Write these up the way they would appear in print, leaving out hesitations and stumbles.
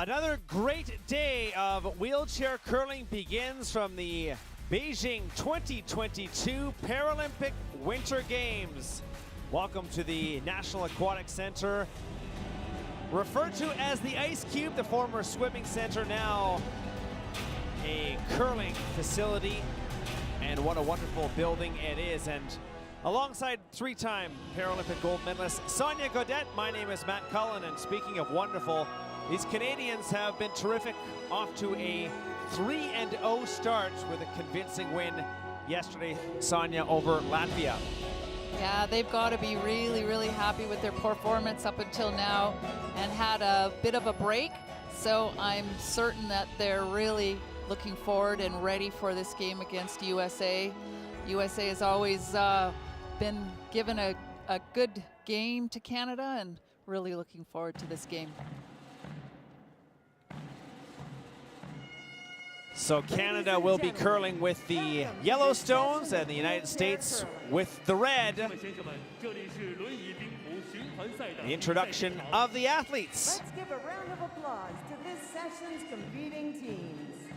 Another great day of wheelchair curling begins from the Beijing 2022 Paralympic Winter Games. Welcome to the National Aquatic Center, referred to as the Ice Cube, the former swimming center, now a curling facility. And what a wonderful building it is. And alongside three-time Paralympic gold medalist Sonia Gaudette, my name is Matt Cullen. And speaking of wonderful, these Canadians have been terrific, off to a 3-0 start with a convincing win yesterday, Sonia, over Latvia. Yeah, they've got to be really, really happy with their performance up until now and had a bit of a break. So I'm certain that they're really looking forward and ready for this game against USA. USA has always been given a good game to Canada, and really looking forward to this game. So Canada will be curling with the Yellowstones and the United States with the red. The introduction of the athletes. Let's give a round of applause to this session's competing teams.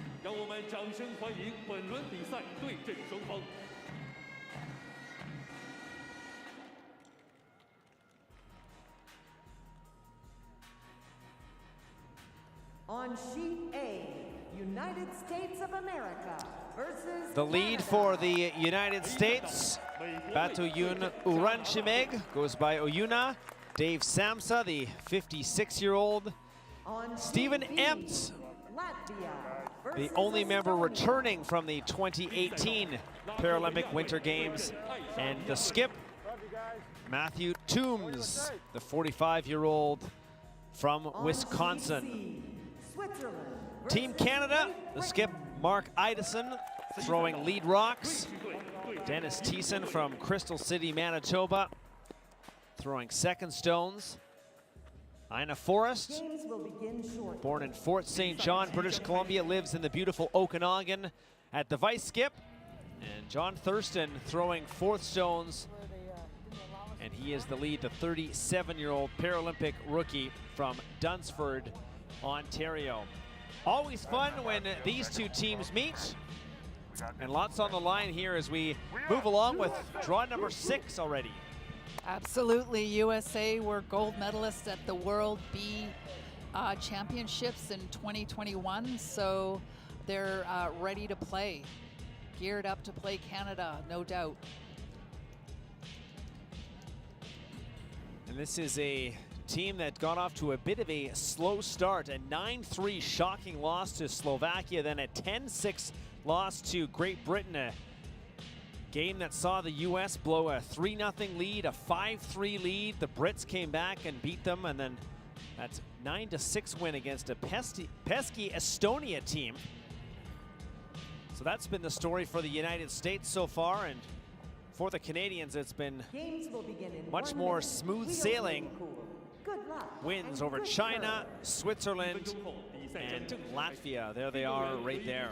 On sheet A, United States of America versus the lead Canada. for the United States, Batuyun Uranchimeg, goes by Oyuna. Dave Samsa, the 56-year-old. On Stephen sheet B, Empt, Latvia the versus only member Estonia. returning from the 2018 Paralympic Winter Games. And the skip, Matthew Toombs, the 45-year-old from On Wisconsin. sheet C, Switzerland Team versus Canada, Great the skip, Britain. Mark Idison, throwing lead rocks. Dennis Thiessen from Crystal City, Manitoba, throwing second stones. Ina Forrest, Games will begin shortly. born in Fort St. John, British Columbia, lives in the beautiful Okanagan at the vice skip. And John Thurston throwing fourth stones. And he is the lead, the 37-year-old Paralympic rookie from Dunsford, Ontario. Always fun when these two teams meet. And lots on the line here as we move along with draw number 6 already. Absolutely. USA were gold medalists at the World B Championships in 2021, so they're ready to play, geared up to play Canada, no doubt. And this is a team that got off to a bit of a slow start. A 9-3 shocking loss to Slovakia, then a 10-6 loss to Great Britain. A game that saw the US blow a 3-0 lead, a 5-3 lead. The Brits came back and beat them, and then that's 9-6 win against a pesky Estonia team. So that's been the story for the United States so far, and for the Canadians, it's been Games will begin in much 1 more minute. smooth Wheels sailing. will be cool. Good luck Wins and over good China, curling. Switzerland, and Latvia. There they are right there.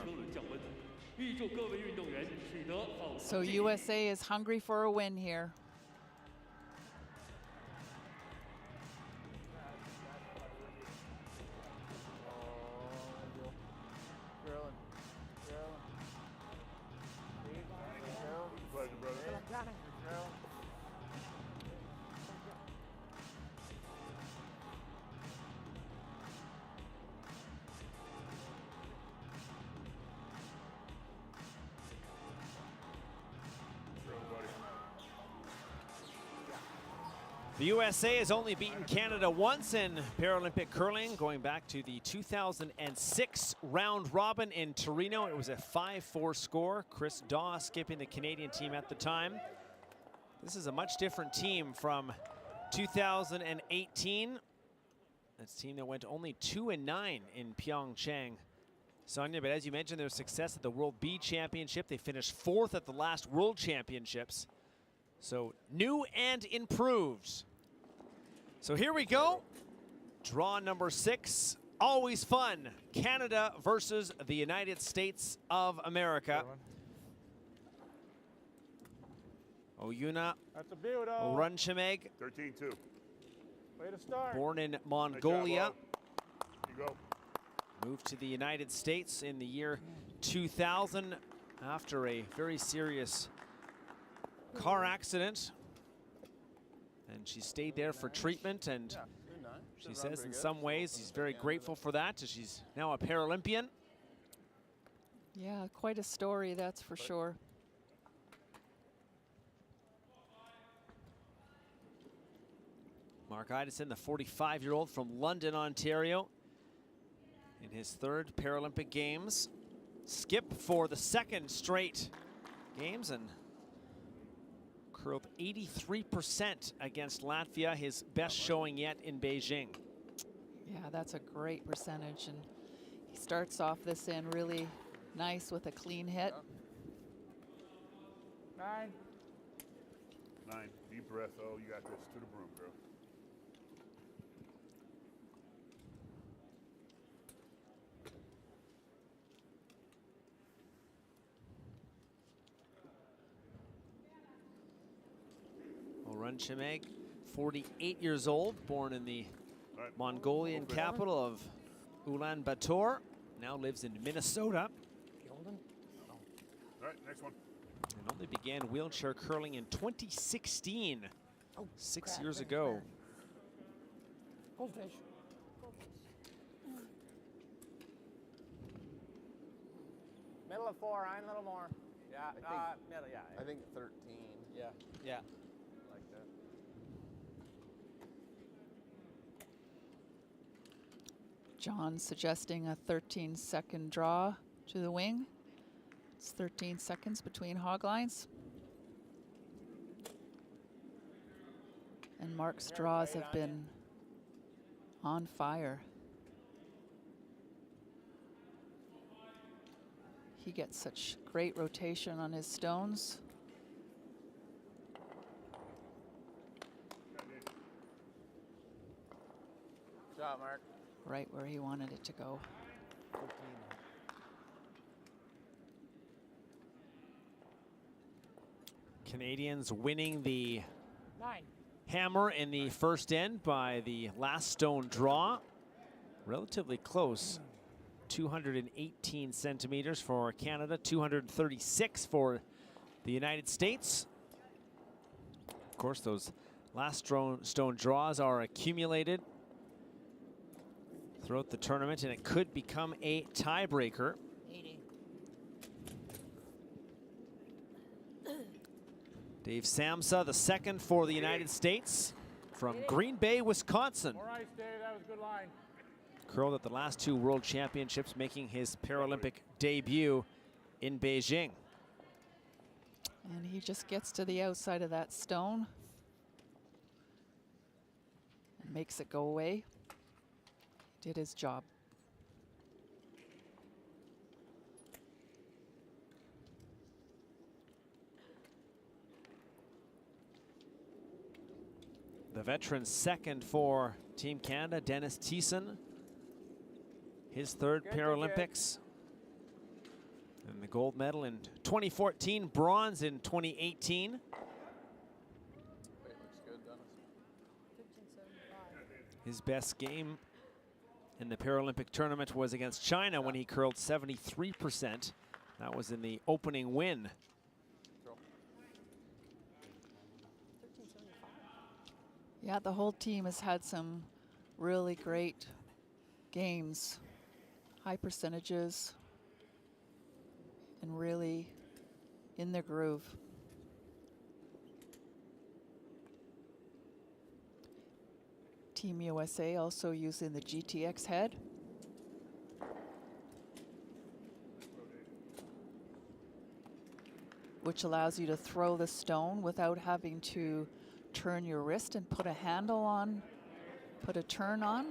So USA is hungry for a win here. The USA has only beaten Canada once in Paralympic curling, going back to the 2006 round robin in Torino. It was a 5-4 score. Chris Daw skipping the Canadian team at the time. This is a much different team from 2018. That's a team that went only 2-9 in Pyeongchang, Sonia. But as you mentioned, their success at the World B Championship, they finished 4th at the last World Championships. So new and improved. So here we go. Draw number 6. Always fun. Canada versus the United States of America. Oyuna Uranchimeg, 13-2. Way to start. born in Mongolia. You go. moved to the United States in the year 2000 after a very serious car accident. And she stayed there for treatment, and she says in some ways she's very grateful for that, as she's now a Paralympian. Yeah, quite a story, that's for sure. Mark Idison, the 45-year-old from London, Ontario, in his third Paralympic Games. Skip for the second straight games and curled 83% against Latvia, his best showing yet in Beijing. Yeah, that's a great percentage, and he starts off this end really nice with a clean hit. 9. Deep breath. Oh, you got this. To the broom, girl. Orun Chimeg, 48 years old, born in the Mongolian capital of Ulaanbaatar, now lives in Minnesota. All right, next one. And only began wheelchair curling in 2016, 6 years ago. Goldfish. Middle of 4, Ryan, a little more. Yeah, middle, yeah. I think 13. Yeah. Yeah. Like that. John suggesting a 13-second draw to the wing. It's 13 seconds between hog lines. And Mark's draws have been on fire. He gets such great rotation on his stones. Good job, Mark. Right where he wanted it to go. 15. Canadians winning the 9. hammer in the first end by the last stone draw. Relatively close. 218 centimeters for Canada, 236 for the United States. Of course, those last stone draws are accumulated throughout the tournament, and it could become a tiebreaker. 80. Dave Samsa, the second for the United States from Green Bay, Wisconsin. All right, Dave, that was a good line. Curled at the last two World Championships, making his Paralympic debut in Beijing. And he just gets to the outside of that stone and makes it go away. Did his job. The veteran second for Team Canada, Dennis Thiessen. His third Paralympics. And the gold medal in 2014, bronze in 2018. Wait, looks good, Dennis. His best game in the Paralympic tournament was against China when he curled 73%. That was in the opening win. Yeah, the whole team has had some really great games, high percentages, and really in their groove. Team USA also using the GTX head. Which allows you to throw the stone without having to turn your wrist and put a handle on, put a turn on.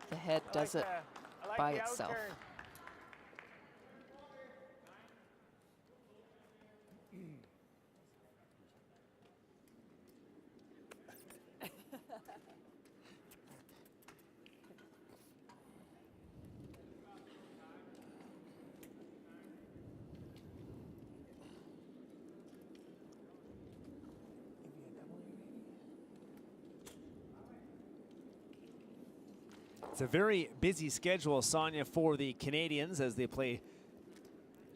The head does it by itself. It's a very busy schedule, Sonia, for the Canadians as they play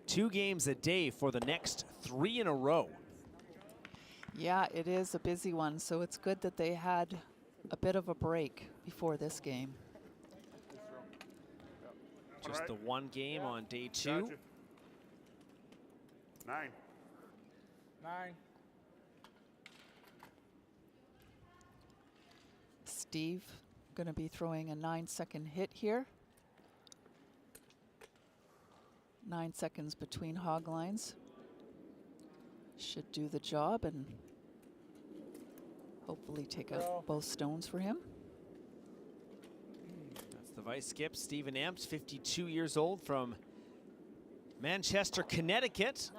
2 games a day for the next 3 in a row. Yeah, it is a busy one, so it's good that they had a bit of a break before this game. Just the 1 game on day 2. Gotcha. 9. 9. Steve going to be throwing a 9-second hit here. 9 seconds between hog lines. Should do the job and hopefully take out both stones for him. That's the vice skip, Stephen Amps, 52 years old from Manchester, Connecticut.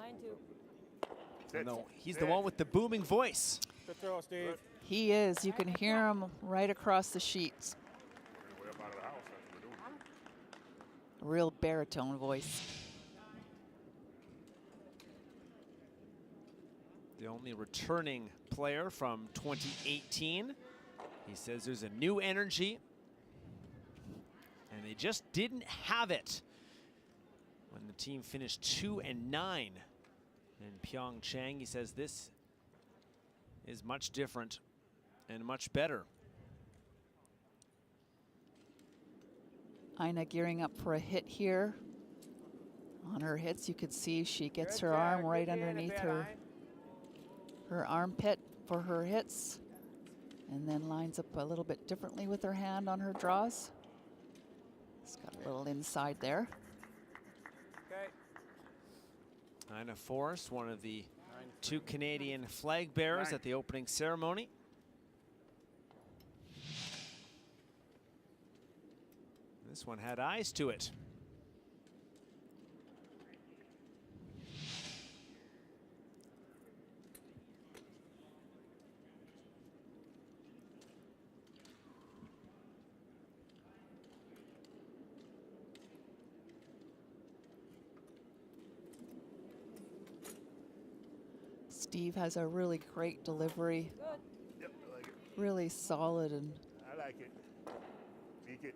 9-2. No, he's the one with the booming voice. Good throw, Steve. He is. You can hear him right across the sheets. Way up out of the house. That's what we're doing. A real baritone voice. The only returning player from 2018. He says there's a new energy, and they just didn't have it when the team finished 2-9 in Pyeongchang. He says this is much different and much better. Ina gearing up for a hit here. On her hits, you could see she gets her arm right underneath her armpit for her hits, and then lines up a little bit differently with her hand on her draws. It's got a little inside there. Okay. Ina Forrest, one of the 2 Canadian flag bearers at the opening ceremony. This one had eyes to it. Steve has a really great delivery. Yep, I like it. Really solid and I like it. Peek it.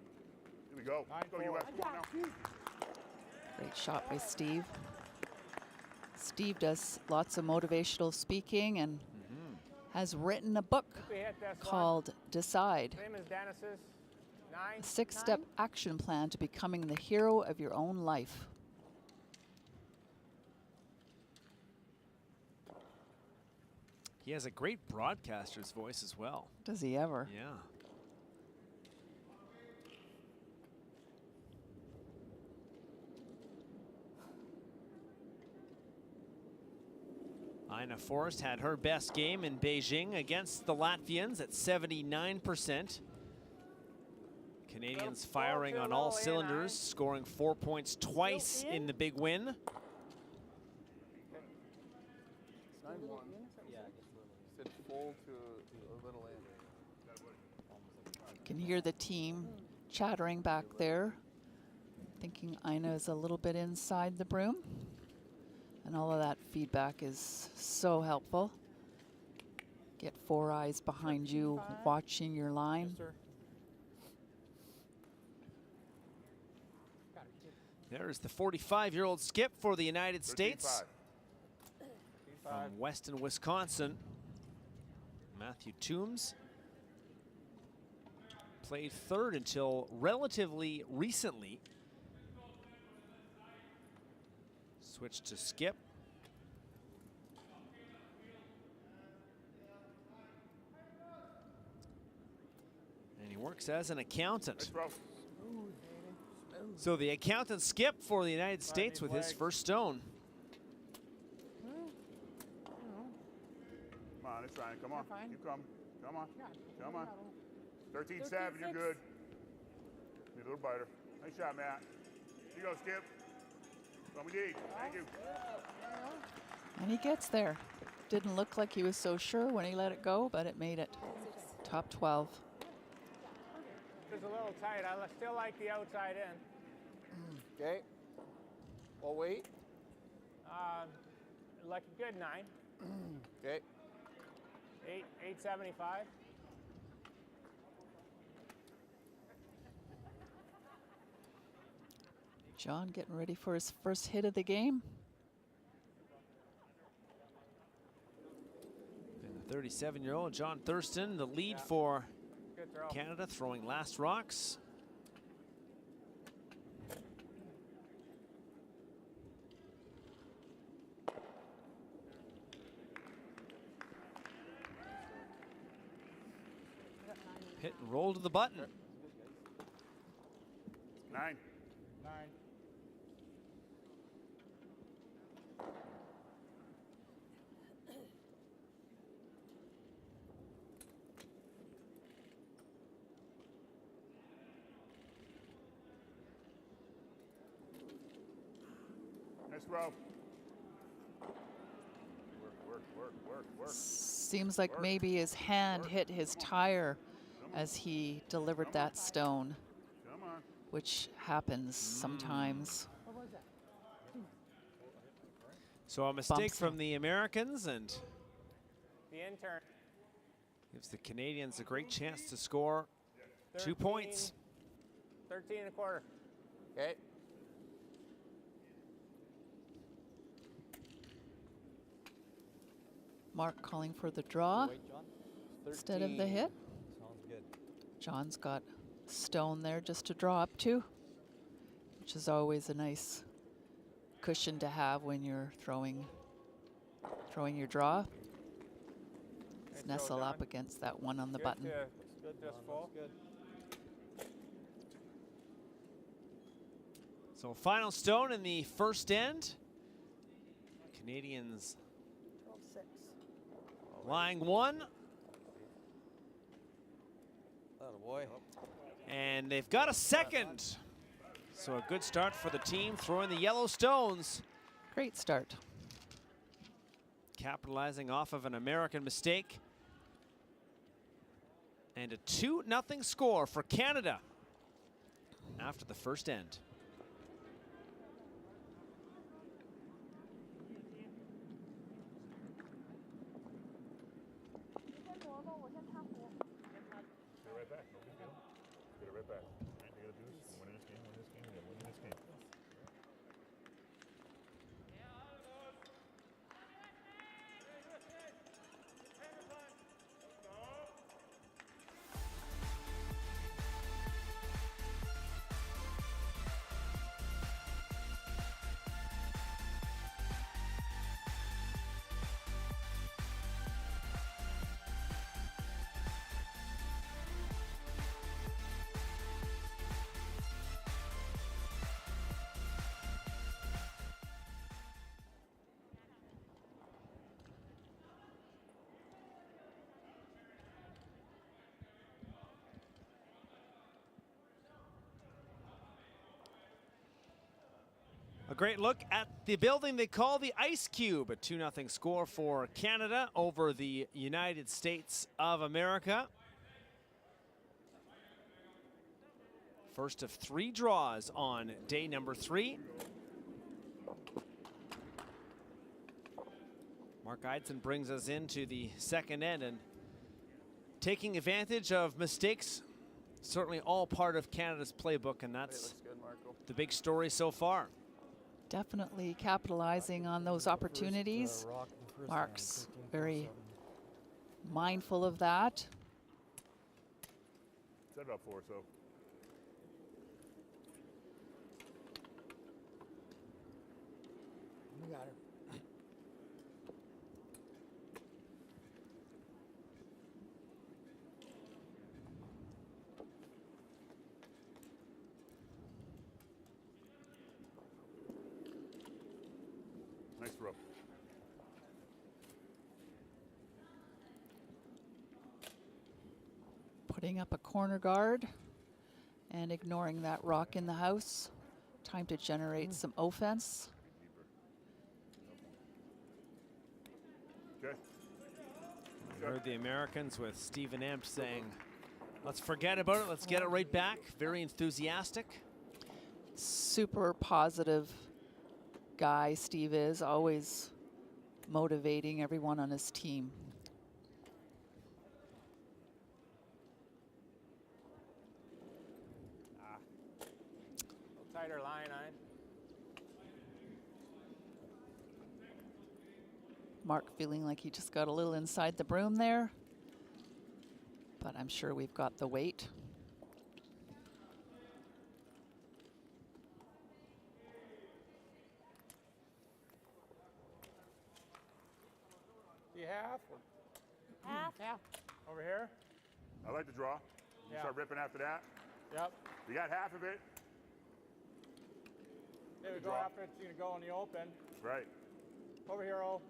Here we go. Let's go, US. Come on now. great shot by Steve. Steve does lots of motivational speaking and has written a book We hit this called Decide, one. Same as Dennis's. 9. a 6-step action plan to becoming the hero of your own life. He has a great broadcaster's voice as well. Does he ever? Yeah. Ina Forrest had her best game in Beijing against the Latvians at 79%. Canadians firing on all cylinders, scoring 4 points twice in the big win. 9-1. Said full to a little in. You can hear the team chattering back there, thinking Ina is a little bit inside the broom. And all of that feedback is so helpful. Get 4 eyes behind you watching your line. There's the 45-year-old skip for the United States 13-5. from Weston, Wisconsin. Matthew Toombs played third until relatively recently. Switched to skip. And he works as an accountant. Nice throw. So the accountant skip for the United States with his first stone. Come on, it's Ryan. Come on. Keep coming. Come on. Come on. 13-7. You're good. Need a little biter. Nice shot, Matt. Here you go, Skip. That's what we need. Thank you. And he gets there. Didn't look like he was so sure when he let it go, but it made it. Top 12. It's a little tight. I still like the outside in. Okay. Well, wait. Like a good 9. Okay. 875. John getting ready for his first hit of the game. And the 37-year-old John Thurston, the lead for Good throw. Canada, throwing last rocks. Hit and roll to the button. 9. Nice throw. Work. Seems like maybe his hand hit his tire as he delivered that stone, Come on. which happens sometimes. So a mistake Bumps him. from the Americans, and The intern. gives the Canadians a great chance to score 2 13. points. 13 and a quarter. Okay. Mark calling for the draw instead of the hit. Sounds good. John's got stone there just to draw up to, which is always a nice cushion to have when you're throwing your draw. Nice throw, Nestle up John. against that one on the Good button. good, just full. Good. So final stone in the first end. Canadians 12-6. lying 1, Attaboy. and they've got a second. So a good start for the team throwing the yellow stones, Great start. capitalizing off of an American mistake. And a 2-0 score for Canada after the first end. Get it right back. No big deal. Get it right back. Right, you gotta do this. Win this game, win this game, yeah, win this game. A great look at the building they call the Ice Cube. A 2-0 score for Canada over the United States of America. First of 3 draws on day number 3. Mark Eidson brings us into the second end, and taking advantage of mistakes, certainly all part of Canada's playbook, and that's Looks good, Marco. the big story so far. Definitely capitalizing on those opportunities. Rock the first Mark's round, 13-7. very mindful of that. Said about 4, so. You got her. Nice throw. Putting up a corner guard and ignoring that rock in the house. Time to generate some offense. Okay. I heard the Americans with Stephen Empt saying, let's forget about it, let's get it right back. Very enthusiastic. Super positive guy Steve is, always motivating everyone on his team. A little tighter line, Mark feeling like he just got a little inside the broom there. But I'm sure we've got the weight. Do you have? Half. Yeah. Over here? I like the draw. You Yeah. start ripping after that. Yep. You got half of it. There we go. Draw. After it's going to go in the open. Right. Over here, O.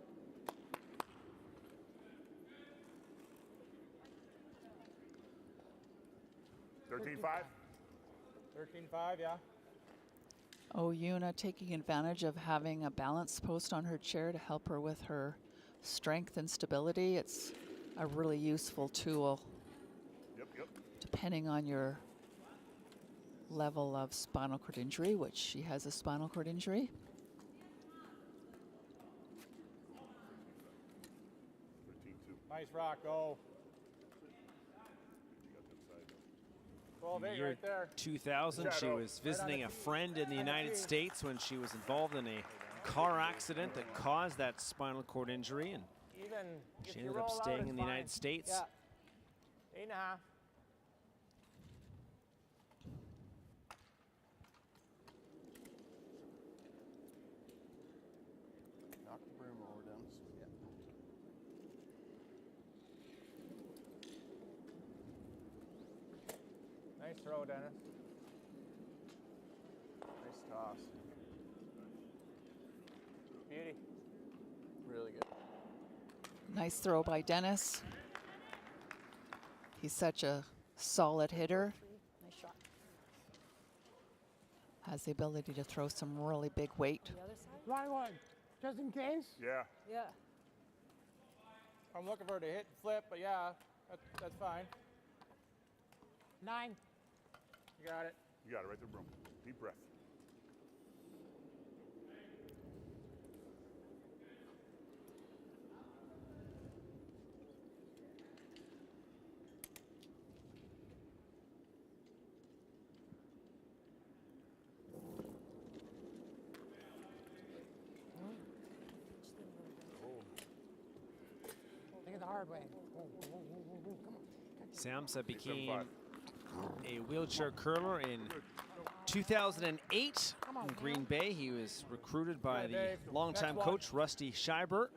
$13.5. 13.5, yeah. Oh, Yuna taking advantage of having a balance post on her chair to help her with her strength and stability. It's a really useful tool Yep, yep. depending on your level of spinal cord injury, which she has a spinal cord injury. 13.2. Nice rock, O. 12-8 Year right there. 2000, she Shadow. was visiting a friend in the United States when she was involved in a car accident that caused that spinal cord injury, and Even if she you ended up roll out, staying it's in the United fine. States. Yeah. 8.5. Knock the broom over, Dennis. Yeah. Nice throw, Dennis. Nice toss. Beauty. Really good. Nice throw by Dennis. He's such a solid hitter. Nice shot. Has the ability to throw some really big weight. The other side? Line one, just in case. Yeah. Yeah. I'm looking for her to hit and flip, but yeah, that's fine. 9. You got it. You got it right there, broom. Deep breath. Take it the hard way. Samsa became 8.75. a wheelchair curler in 2008 in Green Bay. He was recruited by Right, the Dave. longtime Next one. coach, Rusty Scheibert.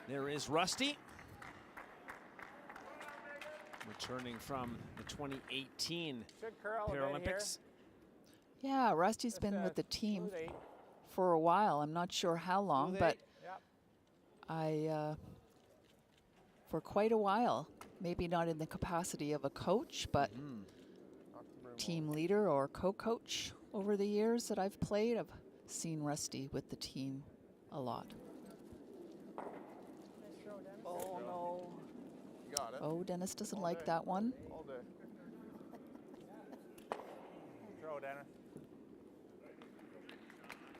There is Rusty, returning from the 2018 Should curl a bit here. Paralympics. Yeah, Rusty's Just been a with the team smooth 8. for a while. I'm not sure how long, Smooth but eight. Yep. for quite a while, maybe not in the capacity of a coach, but Knock the broom team leader or co-coach over the years that I've played. I've seen Rusty with the team a lot. Nice throw, Dennis. Oh, no. You got it. Oh, Dennis doesn't like that one. All day. Throw, Dennis.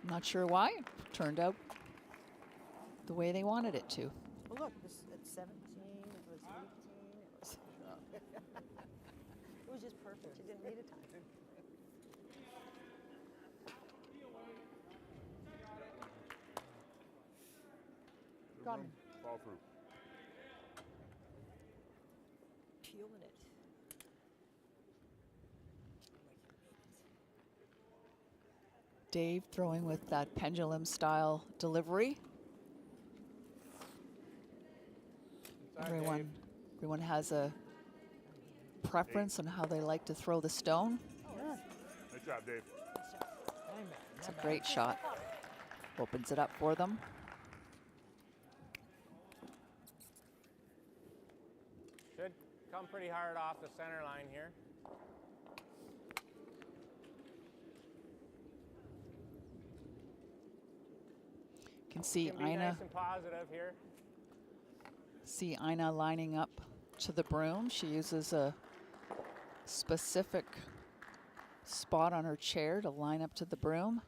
Not sure why. Turned out the way they wanted it to. Well, look, this it's 17. It was 18. It was just perfect. You didn't need a time. Got him. Fall through. Peeling it. Dave throwing with that pendulum style delivery. Inside, Everyone, everyone has a preference on how they like to throw the stone. Nice job, Dave. It's a great shot. Opens it up for them. Should come pretty hard off the center line here. You can see Can be Ina. nice and positive here. See Ina lining up to the broom. She uses a specific spot on her chair to line up to the broom.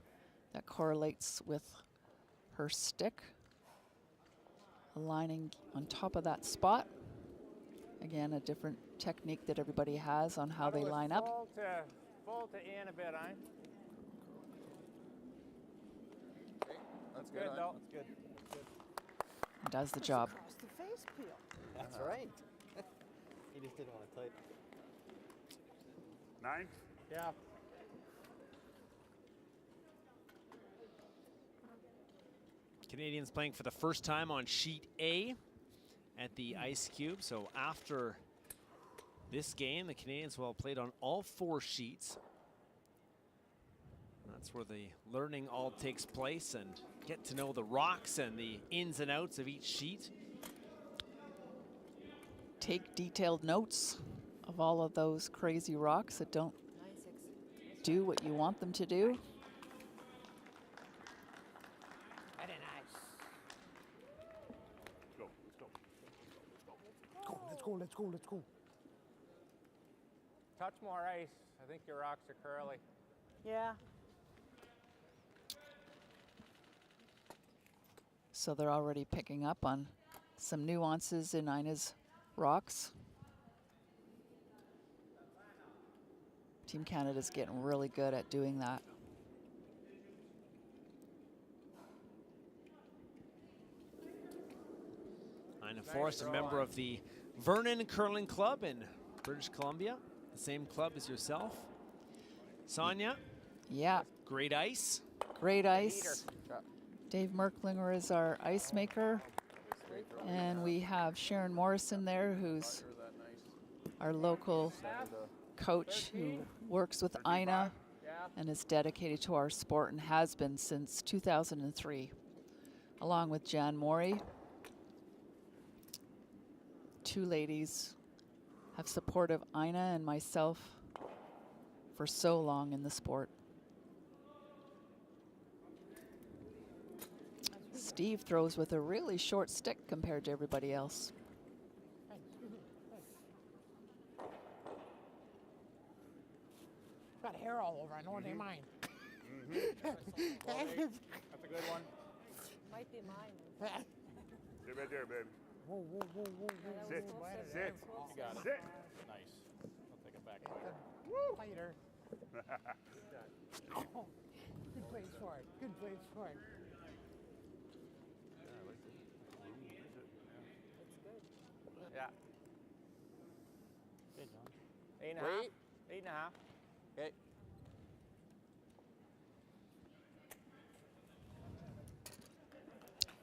That correlates with her stick. Aligning on top of that spot. Again, a different technique that everybody has on how they Go line up. Full to in a bit, Ein. Okay. That's Good good. though. That's good. does the job. Across the face peel. That's right. He just didn't want to type. 9. Yeah. Canadians playing for the first time on sheet A at the Ice Cube. So after this game, the Canadians will have played on all 4 sheets. That's where the learning all takes place and get to know the rocks and the ins and outs of each sheet. Take detailed notes of all of those crazy rocks that don't 9-6. do what you want them to do. Very nice. Go. Let's go. Touch more ice. I think your rocks are curly. Yeah. So they're already picking up on some nuances in Ina's rocks. Team Canada's getting really good at doing that. Ina Forrest, a member of the Vernon Curling Club in British Columbia, the same club as yourself. Sonia, Yeah, great ice. great ice. Dave Merklinger is our ice maker. And we have Sharon Morrison there, who's our local coach who works with Ina and is dedicated to our sport and has been since 2003, along with Jan Mori. 2 ladies have supported Ina and myself for so long in the sport. Steve throws with a really short stick compared to everybody else. Got hair all over. I know what they mind. That's a good one. Might be mine. Stay right there, baby. Whoa. Sit. Sit. You got it. Sit. Nice. I'll take it back. Later. Good place for it. Yeah. Good, John. 8.5. 8.5. Okay.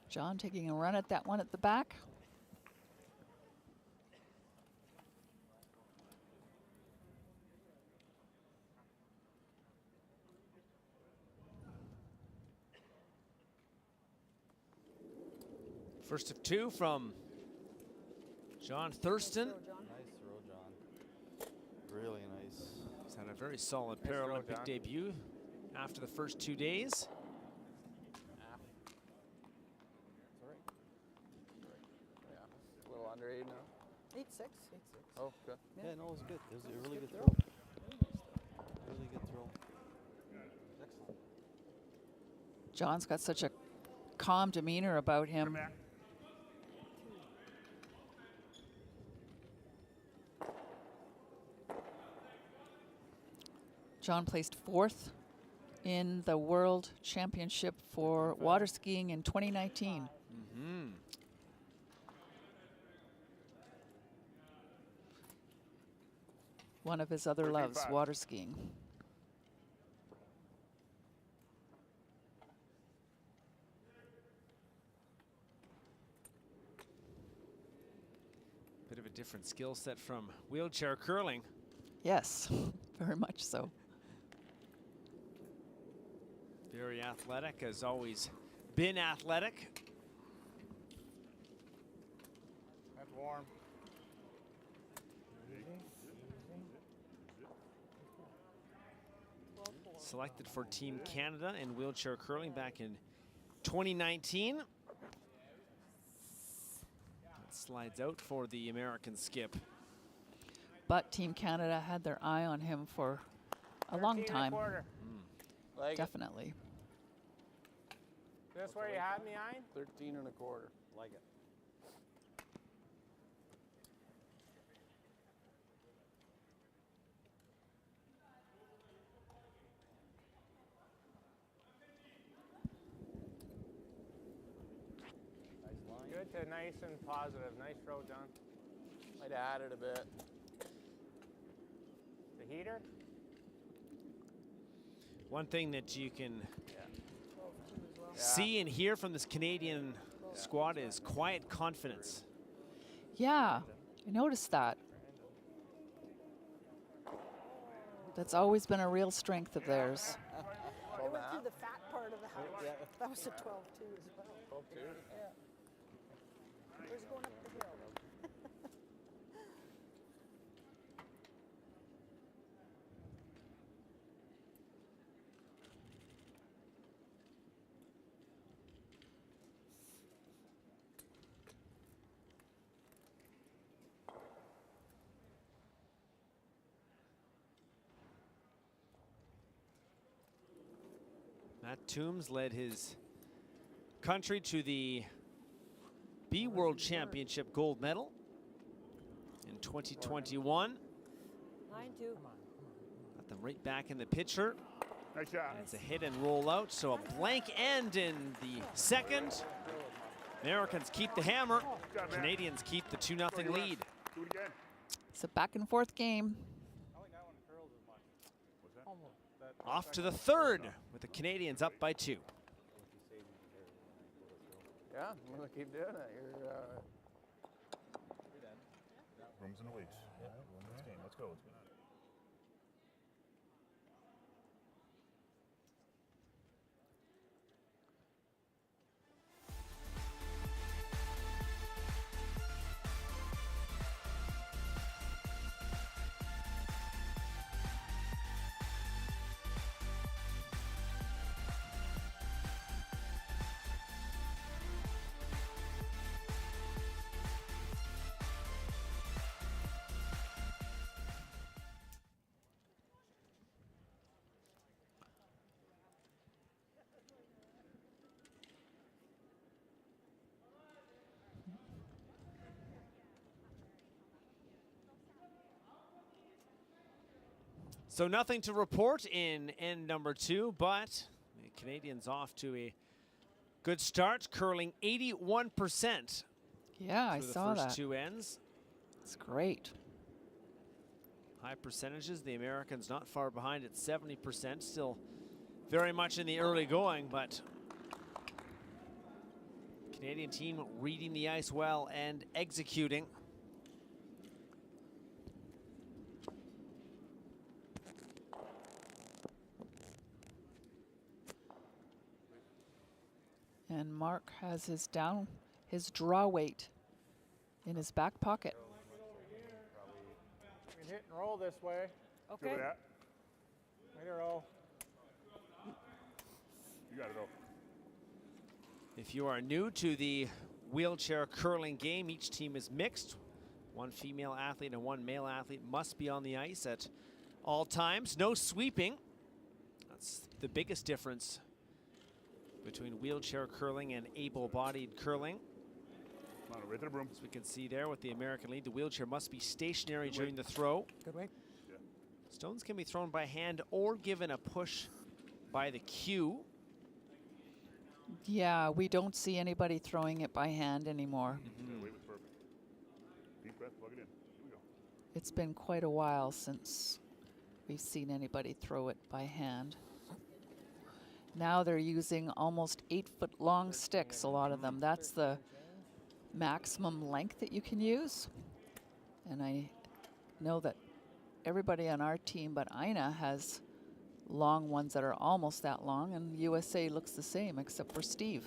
John taking a run at that one at the back. First of 2 from John Thurston. Nice throw, John. Really nice. He's had a very solid Nice throw, Paralympic John. debut after the first 2 days. It's all right. Yeah. A little under 8 now. 8-6. Oh, good. Yeah, no, it was good. It was a really good throw. Really good throw. Excellent. John's got such a calm demeanor about him. Come back. John placed 4th in the World Championship for water skiing in 2019. One of his other loves, 13.5. water skiing. Bit of a different skill set from wheelchair curling. Yes, very much so. Very athletic, has always been athletic. That's warm. Selected for Team Canada in wheelchair curling back in 2019. That slides out for the American skip. But Team Canada had their eye on him for a long 13 time. 1/4. Like it. Definitely. This where you had me, Ein? 13 1/4. Like it. Nice line. Good to nice and positive. Nice throw, John. Might add it a bit. The heater? One thing that you can 12-2 as well. see and hear from this Canadian squad is quiet confidence. Yeah, I noticed that. That's always been a real strength of theirs. They went through the fat part of the house. That was a 12-2 as well. 12-2. Yeah. Where's going up the hill? Matt Toombs led his country to the B World Championship gold medal in 2021. 9-2. Got them right back in the picture. Nice shot. It's a hit and roll out, so a blank end in the second. Americans keep the hammer. Canadians keep the 2-0 lead. Do it again. It's a back and forth game. Off to the third with the Canadians up by 2. Yeah, I'm gonna keep doing it. You're Rooms and weights. Yeah, let's game. Let's go. Let's go. So nothing to report in end number 2, but the Canadians off to a good start, curling 81%. Yeah, I through saw the first that. 2 ends. It's great. High percentages. The Americans not far behind at 70%. Still very much in the early going, but Canadian team reading the ice well and executing. And Mark has his draw weight in his back pocket. We can hit and roll this way. Good with that. Way to roll. You got it, though. If you are new to the wheelchair curling game, each team is mixed. One female athlete and one male athlete must be on the ice at all times. No sweeping. That's the biggest difference between wheelchair curling and able-bodied curling. Come on, right to the broom. As we can see there with the American lead, the wheelchair must be stationary during the throw. Good way. Yeah. Stones can be thrown by hand or given a push by the cue. Yeah, we don't see anybody throwing it by hand anymore. Yeah, weight was perfect. Deep breath, plug it in. Here we go. It's been quite a while since we've seen anybody throw it by hand. Now they're using almost 8-foot long sticks, a lot of them. That's the maximum length that you can use. And I know that everybody on our team but Ina has long ones that are almost that long, and USA looks the same except for Steve.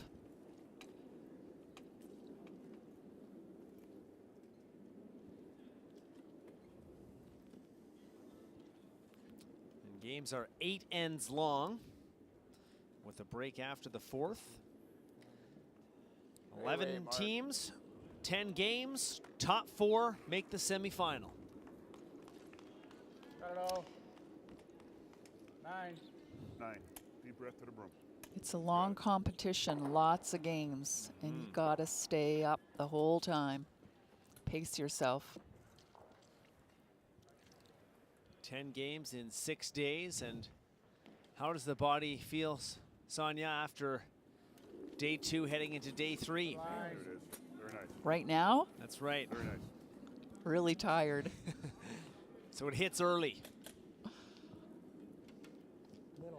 And games are 8 ends long, with a break after the 4th. 11 teams, 10 games, top 4 make the semifinal. Got it all. 9. 9. Deep breath to the broom. It's a long competition, lots of games, and you gotta stay up the whole time. Pace yourself. 10 games in 6 days, and how does the body feel, Sonia, after day 2 heading into day 3? There it is. They're Right now, That's right. Very nice. really tired. So it hits early.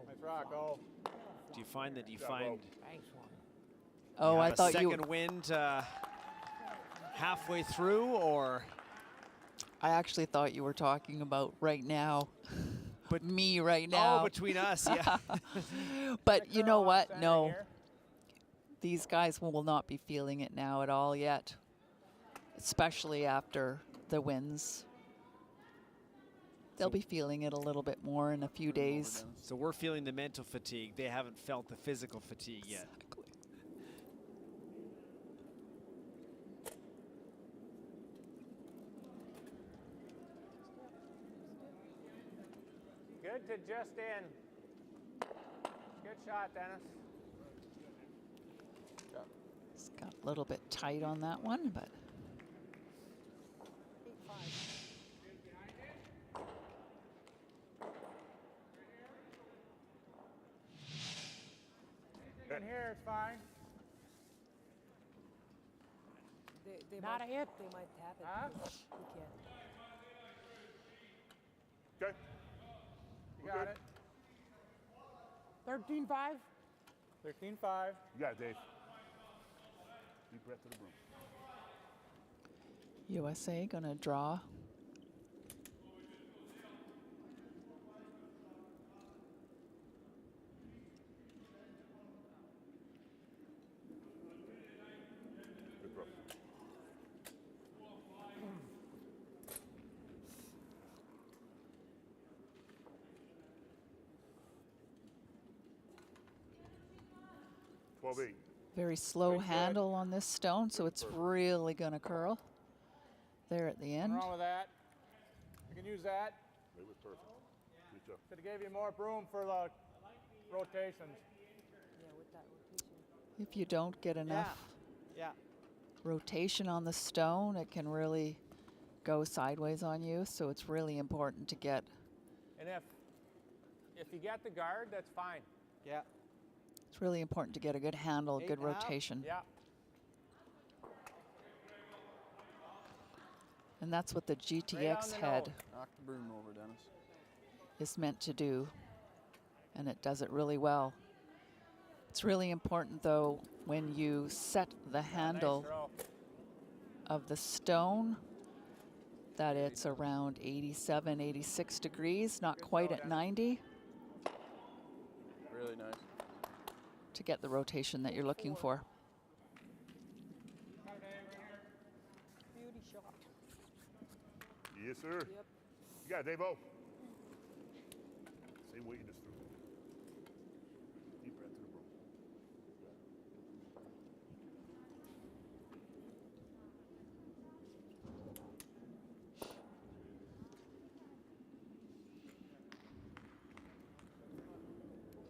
Nice rock, oh. Do you find that you Yeah, find Thanks, one. Oh, you I have a thought you. second wind halfway through, or I actually thought you were talking about right now. But- Me right now. oh, between us, yeah. But you know what? Center No, here. these guys will not be feeling it now at all yet, especially after the wins. They'll be feeling it a little bit more in a few days. So we're feeling the mental fatigue. They haven't felt the physical fatigue yet. Exactly. Good to just in. Good shot, Dennis. It's got a little bit tight on that one, but 8-5. In here, it's fine. They Not might, a hit. They might tap it. Huh? because we can't. Okay. You We're got good. it. 13-5. 13-5. You got it, Dave. Deep breath to the broom. USA gonna draw. Good throw. $12-8. Very slow Pretty good. handle on this stone, so it's really gonna curl there at the Nothing end. wrong with that. You can use that. It was perfect. Good job. Should have gave you more room for the rotations. Yeah, with that rotation. If you don't get enough Yeah. rotation on the stone, it can really go sideways on you. So it's really important to get. And if you get the guard, that's fine. Yeah. It's really important to get a good handle, good 8.5? rotation, Yeah. and that's what the Right GTX on the head nose. Knock the broom over, Dennis. is meant to do, and it does it really well. It's really important though when you set the handle Nice throw. of the stone that it's around 87, 86 degrees, not Good quite throw, at Dennis. 90, Really nice. to get the rotation that you're looking for. Beauty shot. Yes, sir. Yep. You got it, Dave-O. Same way you just threw. Deep breath to the broom.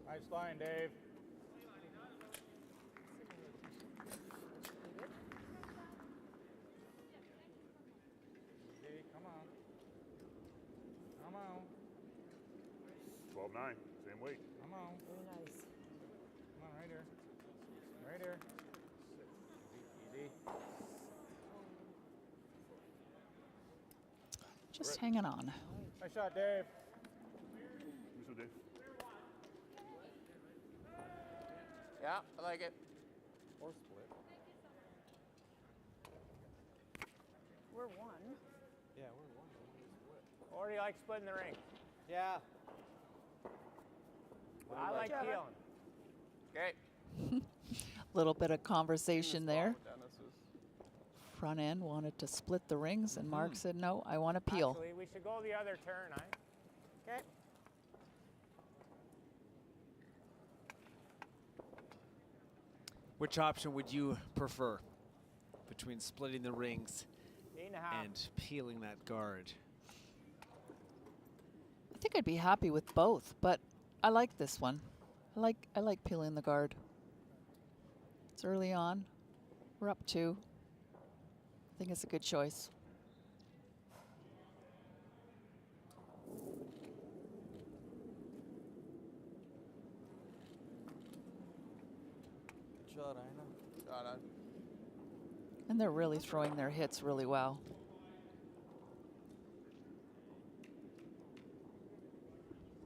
Nice line, Dave. Easy, come on. Come on. 12-9. Same weight. Come on. Very nice. Come on, right here. Right here. Easy. Just hanging on. Nice shot, Dave. You so, Dave. Yeah, I like it. Or split. We're one. Yeah, we're one. Split. Or do you like splitting the ring? Yeah. I like Whichever. peeling. Okay. Little bit of conversation there. Dennis's. Front end wanted to split the rings, and Mark said, no, I want to peel. Actually, we should go the other turn, eh? Okay. Which option would you prefer between splitting the rings 8.5. and peeling that guard? I think I'd be happy with both, but I like this one. I like peeling the guard. It's early on. We're up 2. I think it's a good choice. Good shot, Ina. Shot on. And they're really throwing their hits really well.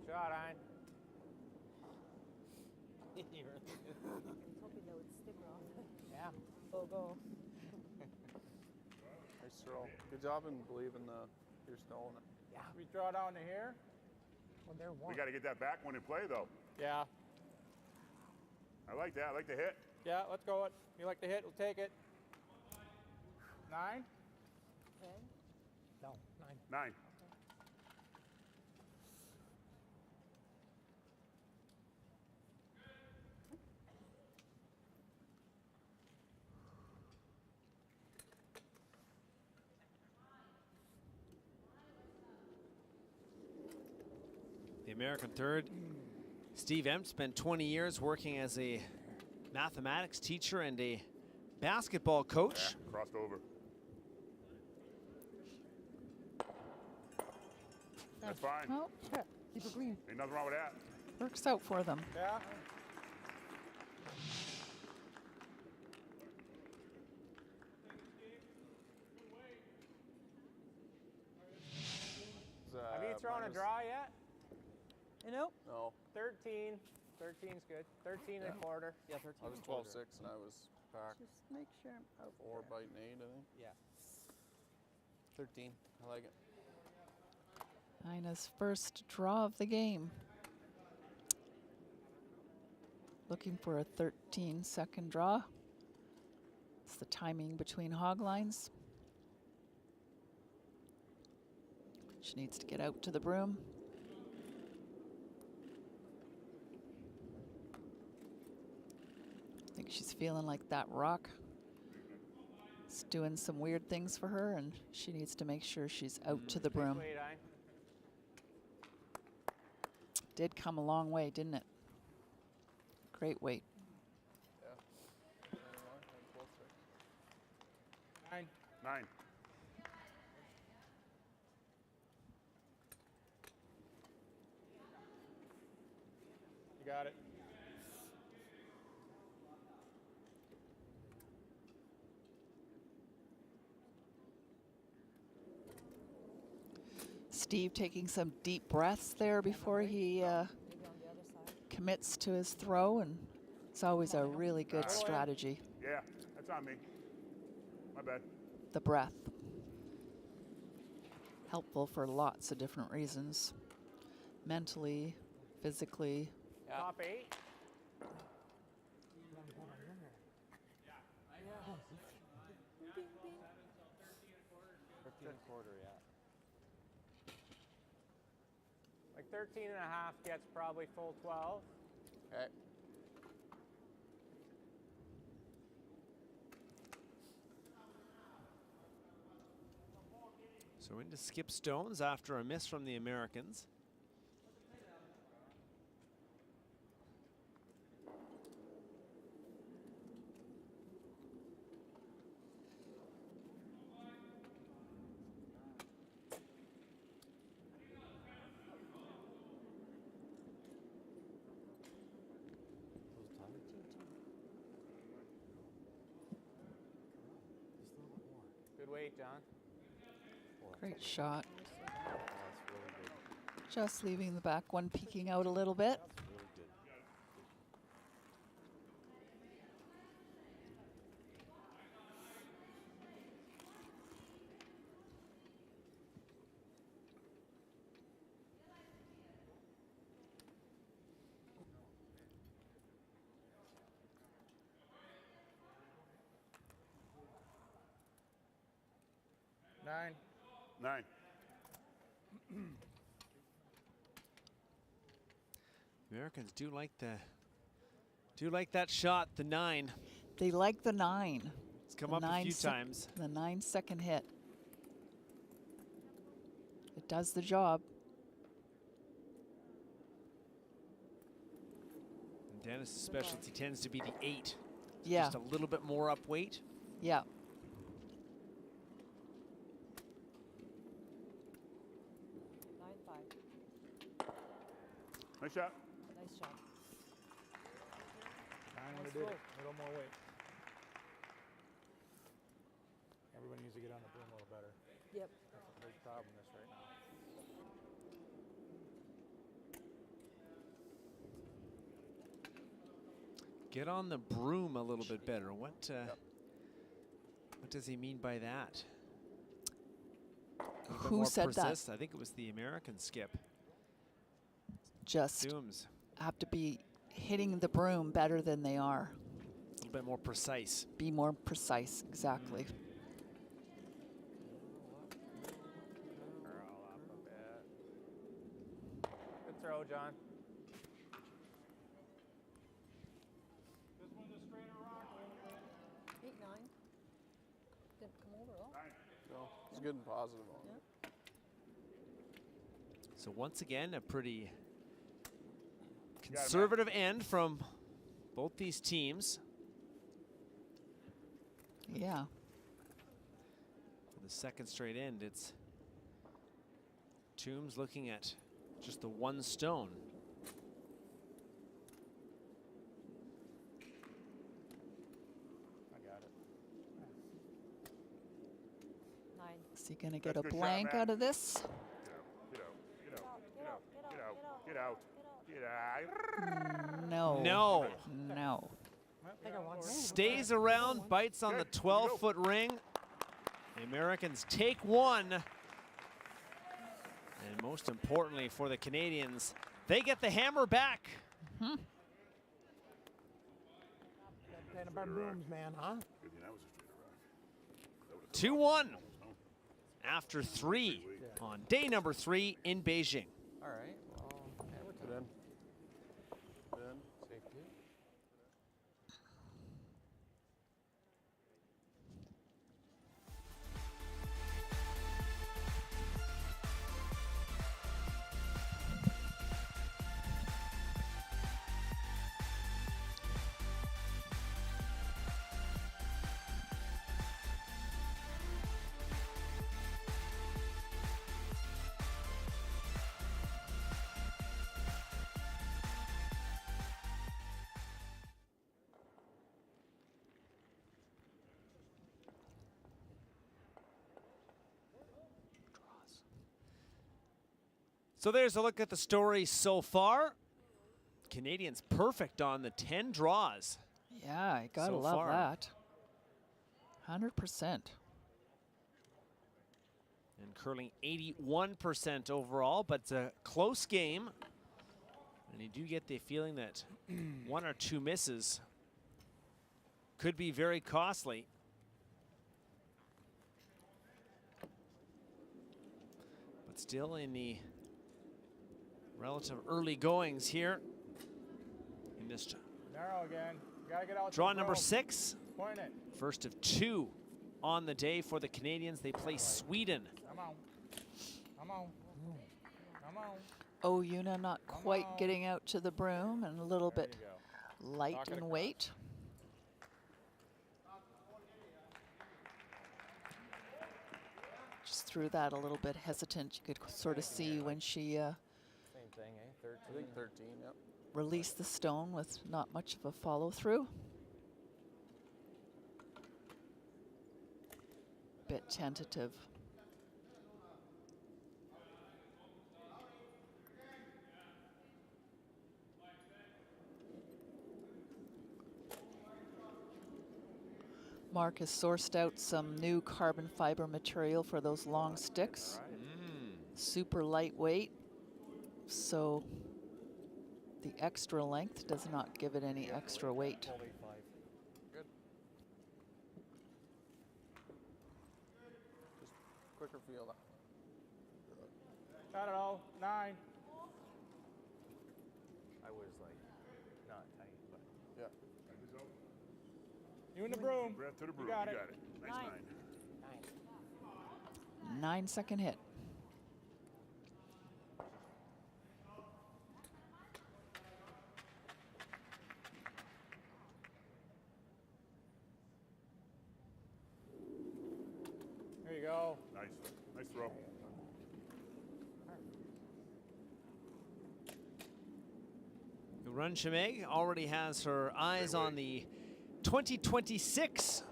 Shot, Hein. I was hoping that would stick her off. Yeah. Go. Nice throw. Good job in believing your snow. Yeah. We draw down to here. Well, they're We one. got to get that back one in play, though. Yeah. I like that. I like the hit. Yeah, let's go it. You like the hit, we'll take it. 9? 10. No, 9. 9. The American third, Steve Empt, spent 20 years working as a mathematics teacher and a basketball coach. Yeah, crossed over. That's fine. Well, Keep it clean. Ain't nothing wrong with that. works out for them. Yeah. Have you thrown a draw yet? You know? No. 13. 13's good. 13 and a quarter. Yeah, 13. I was 12-6 and I was back Just make sure I'm out 4 there. biting 8, I think. Yeah. 13. I like it. Ina's first draw of the game. Looking for a 13-second draw. It's the timing between hog lines. She needs to get out to the broom. I think she's feeling like that rock is doing some weird things for her, and she needs to make sure she's out to the broom. Wait, Hein. Did come a long way, didn't it? Great weight. Yeah. 9. 9. You got it. Steve taking some deep breaths there before he Maybe on the other side. commits to his throw, and it's always a really good strategy, Yeah, that's on me. My bad. the breath. Helpful for lots of different reasons. Mentally, physically. Top 8. Bing, bing. 13 and a quarter, yeah. Like 13 and a half gets probably full 12. Okay. So into skip stones after a miss from the Americans. Who's the time? Just a little bit more. Good weight, John. Great shot. Oh, that's really good. Just leaving the back one peeking out a little bit. That's really good. Nine. 9. Americans do like that shot, the 9. They like the 9. It's come The up a 9 few sec- times. The 9-second hit. It does the job. And Dennis' specialty tends to be the 8. Yeah, Just a little bit more up weight. yeah. 9-5. Nice shot. Nice shot. 9 would have did it. A little more weight. on the broom a little better. Yep. That's a big problem this right now. Get on the broom a little bit better. What does he mean by that? A little bit Who more said that? persist. I think it was the American skip. Just Dooms. have to be hitting the broom better than they are. A little bit more precise. Be more precise, exactly. Curl up a bit. Good throw, John. 8, 9. Didn't come over at all. So it's good and positive on it. Yeah. So once again, a pretty conservative end from both these teams. Yeah. For the second straight end, it's Toombs looking at just the one stone. I got it. 9. Is he going to get That's a a good shot, blank Matt. out of this? Get out. Get out. No. No. No. Stays around, bites on the 12-foot ring. The Americans take one. And most importantly for the Canadians, they get the hammer back. Playing about brooms, man, huh? 2-1 after 3 on day number 3 in Beijing. All right. Well, hammer to them. Then Safety. So there's a look at the story so far. Canadians perfect on the 10 draws. Yeah, I gotta So love far. that. 100%. And curling 81% overall, but it's a close game. And you do get the feeling that one or two misses could be very costly. But still in the relative early goings here in this Narrow again. Gotta get out. draw to the number broom. 6. Point it. First of 2 on the day for the Canadians. They play Sweden. Come on. Come on. Come on. Oh, Yuna not quite on. getting out to the broom and a little There bit you go. light Knock it in across. weight. Just threw that a little bit hesitant. You could sort of see when she Same thing, eh? 13. I think 13. Yep. released the stone with not much of a follow through. Bit tentative. Mark has sourced out some new carbon fiber material for those long sticks. Super lightweight, so the extra length does not give it any extra weight. 12.85. Good. Just quicker feel. I don't know. 9. I was like, not tight, but. Yeah. You in the broom. Breath to the broom. You got You it. got it. Nice 9. 9-second hit. There you go. Nice. Nice throw. Run Chimay already has her eyes on the 2026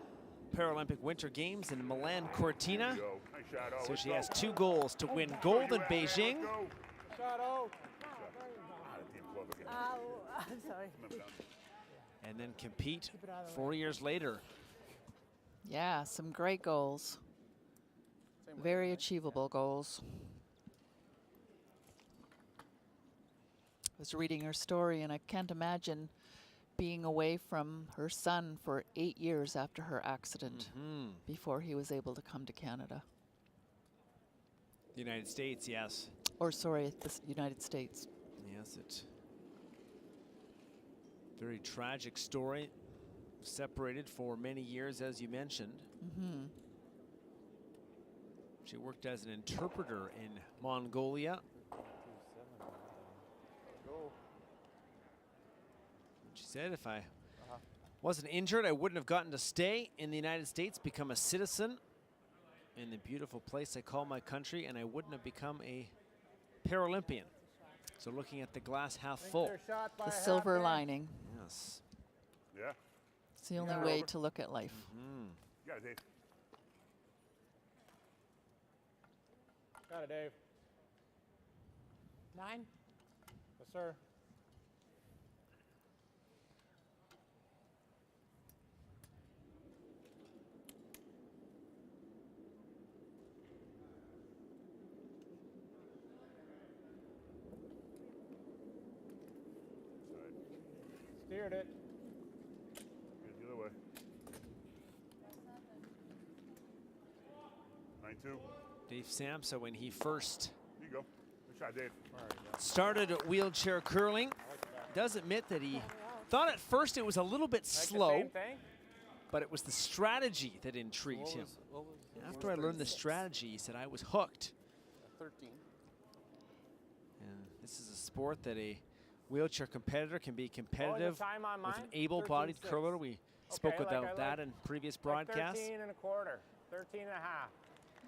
Paralympic Winter Games in Milan Cortina. Go. Nice shot. Oh, So let's she go. has 2 goals to win gold in Beijing. Let's go. Shot out. I'm sorry. And then compete 4 years later. Yeah, some great goals. Very achievable goals. I was reading her story, and I can't imagine being away from her son for 8 years after her accident before he was able to come to Canada. The United States, yes. Or sorry, the United States. Yes, it's very tragic story. Separated for many years, as you mentioned. She worked as an interpreter in Mongolia. She said, if I wasn't injured, I wouldn't have gotten to stay in the United States, become a citizen in the beautiful place I call my country, and I wouldn't have become a Paralympian. So looking at the glass half full. The silver lining. Yes. Yeah. It's the only way to look at life. You got it, Dave. Got it, Dave. 9. Yes, sir. Steered it. Good the other way. 9-2. Dave Samsa, when he first Here you go. Good shot, Dave. started wheelchair curling, does admit that he thought at first it was a little bit slow, Same thing. but it was the strategy that intrigued him. After I learned the strategy, he said, I was hooked. 13. And this is a sport that a wheelchair competitor can be competitive time on with an mine? able-bodied 13.6. curler. We spoke Okay, about like I that like- in previous Like broadcasts. 13 and a quarter. 13 and a half.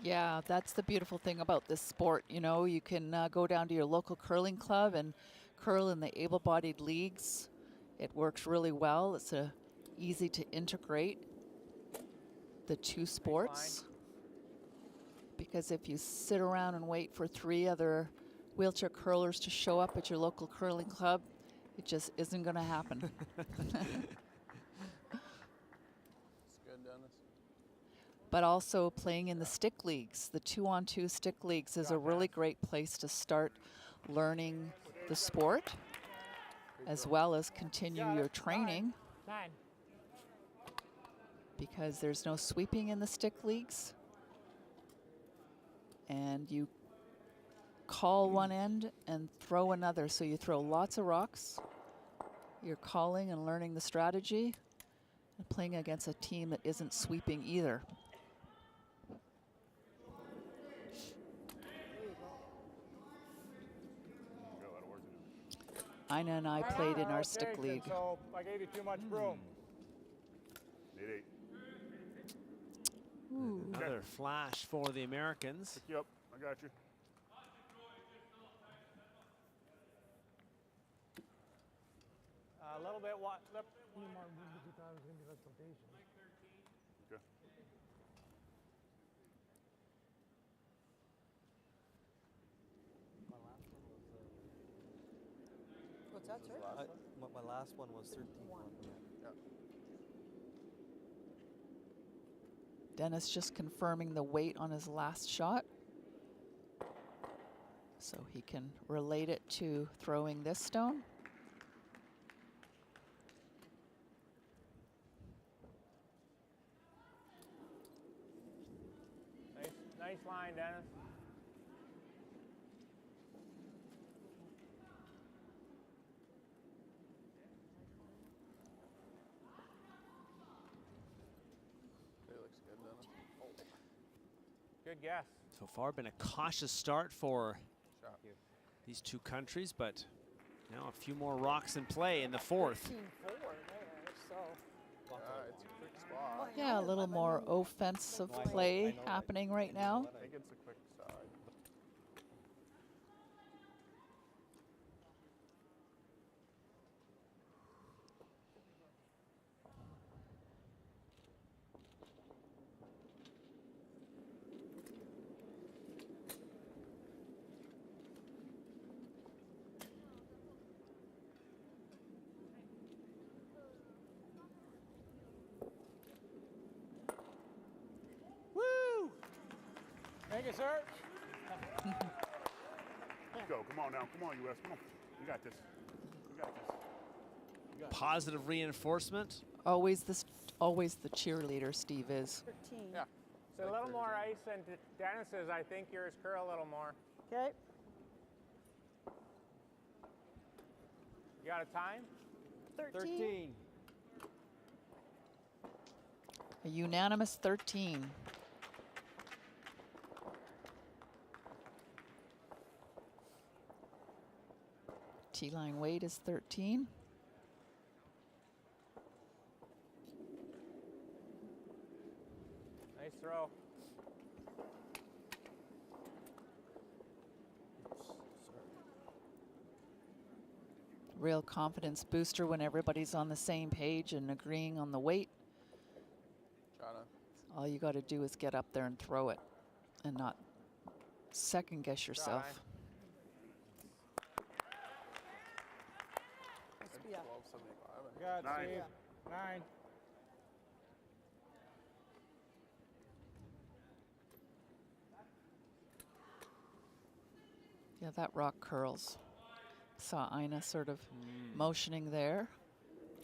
Yeah, that's the beautiful thing about this sport. You know, you can go down to your local curling club and curl in the able-bodied leagues. It works really well. It's easy to integrate the 2 sports. Because if you sit around and wait for 3 other wheelchair curlers to show up at your local curling club, it just isn't going to happen. It's good, Dennis. But also playing in the stick leagues. The 2-on-2 stick leagues is a really great place to start learning the sport, as well as continue your training, 9. because there's no sweeping in the stick leagues. And you call one end and throw another. So you throw lots of rocks. You're calling and learning the strategy and playing against a team that isn't sweeping either. Got a lot of work to do. Ina and I played in our stick league. So I gave you too much room. 8-8. Another flash for the Americans. Pick you up. I got you. A little bit what? Lip. Okay. What's that, sir? My last one was 13. Dennis just confirming the weight on his last shot, so he can relate it to throwing this stone. Nice line, Dennis. It looks good, Dennis. Good guess. So far been a cautious start for Shot. these 2 countries, but now a few more rocks in play in the 4th. 13-4 there, so. It's a quick spot. Yeah, a little more offensive play happening right now. I think it's a quick side. Thank you, sir. Let's go. Come on now. Come on, US. Come on. You got this. You got this. Positive reinforcement. Always the cheerleader, Steve is. 13. Yeah. So a little more ice than Dennis's. I think yours curl a little more. Okay. You got a time? 13. A unanimous 13. T-line weight is 13. Nice throw. Real confidence booster when everybody's on the same page and agreeing on the weight. All you got to do is get up there and throw it and not second guess yourself. Must be a 12.75. Good, 9. Steve. 9. Yeah, that rock curls. Saw Ina sort of motioning there.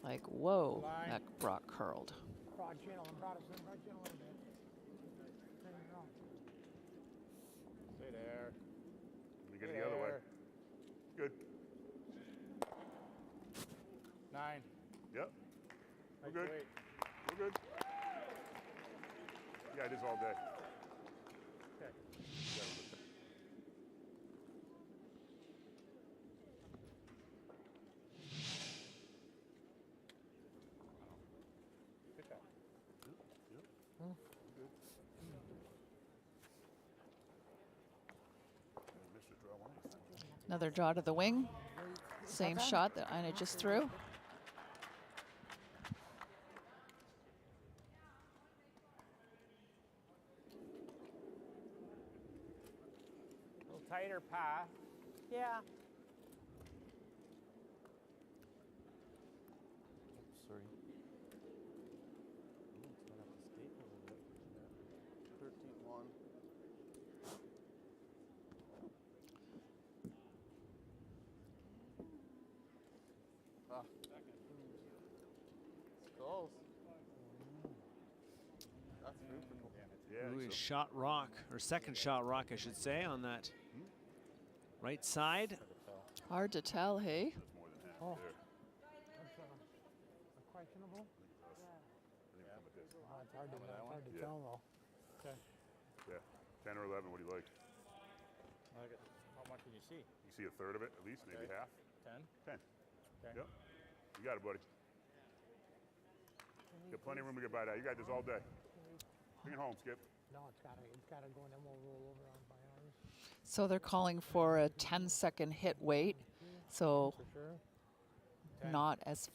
Like, whoa, Line. that rock curled. Broad channel and broad channel a little bit. Stay there. Let me get it the other way. Good. 9. Yep. We're Nice good. weight. We're good. Yeah, it is all day. Okay. Good job. Another draw to the wing. Same shot that Ina just threw. A little tighter path. Yeah. Sorry. It's gonna have to skate a little bit. 13-1. Ah. Skulls. That's beautiful. Yeah. Ooh, so- shot rock, or second shot rock, I should say, on that right side. Hard to tell, hey? That's more than half there. Questionable. It's hard to Yeah. tell though. Okay. Yeah. 10 or 11. What do you like? How much did you see? You see a third of it, at least, maybe Okay. half. 10. 10. Okay. Yep. You got it, buddy. Got plenty of room to get by that. You got this all day. Bring it home, Skip. No, it's gotta go and then we'll roll over on by ours. So they're calling for a 10-second hit weight. So For sure. not as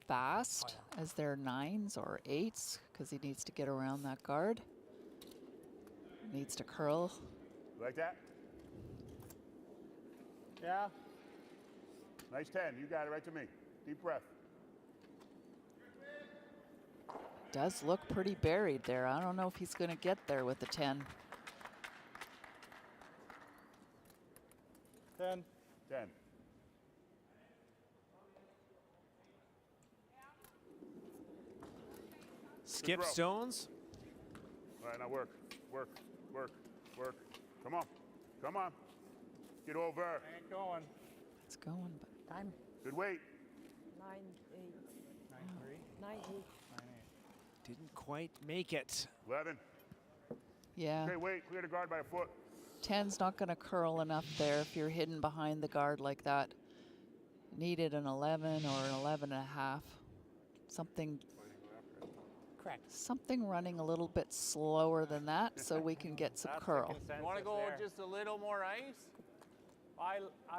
fast as their 9s or 8s because he needs to get around that guard. Needs to curl. You like that? Yeah. Nice 10. You got it right to me. Deep breath. Does look pretty buried there. I don't know if he's going to get there with the 10. 10. 10. Skip throw. Stones. All right, now work. Work. Work. Work. Come on. Come on. Get over. Ain't going. It's going, but Time. Good weight. 9, 8. 9-3. 9, 8. 9-8. Didn't quite make it. 11. yeah. Okay, wait. Clear the guard by a foot. 10's not going to curl enough there if you're hidden behind the guard like that. Needed an 11 or an 11 and a half. Something Correct. Something running a little bit slower than that so we can get some That's the curl. consensus You want to go there. just a little more ice? I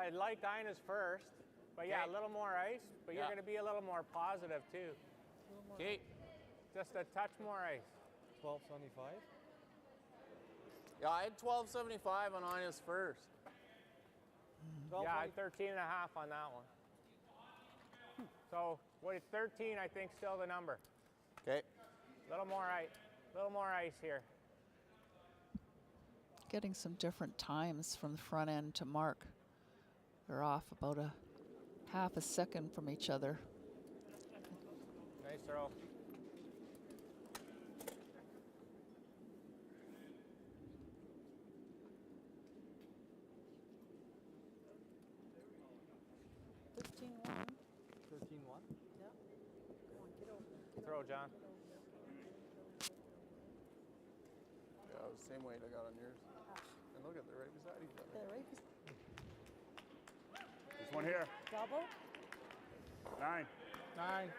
liked Ina's first, but yeah, Okay. a little more ice. But you're Yeah. going to be a little more positive too. Okay. Just a touch more ice. 12.75. Yeah, I had 12.75 on Ina's first. Yeah, I had 13 and a half on that one. So, what? 13, I think, still the number. Okay. Little more ice here. getting some different times from the front end to mark. They're off about a half a second from each other. Nice throw. Throw, John. Yeah, it was the same weight I got on yours. And look at they're right beside each other. Yeah, right. This one here. Double. 9. 9.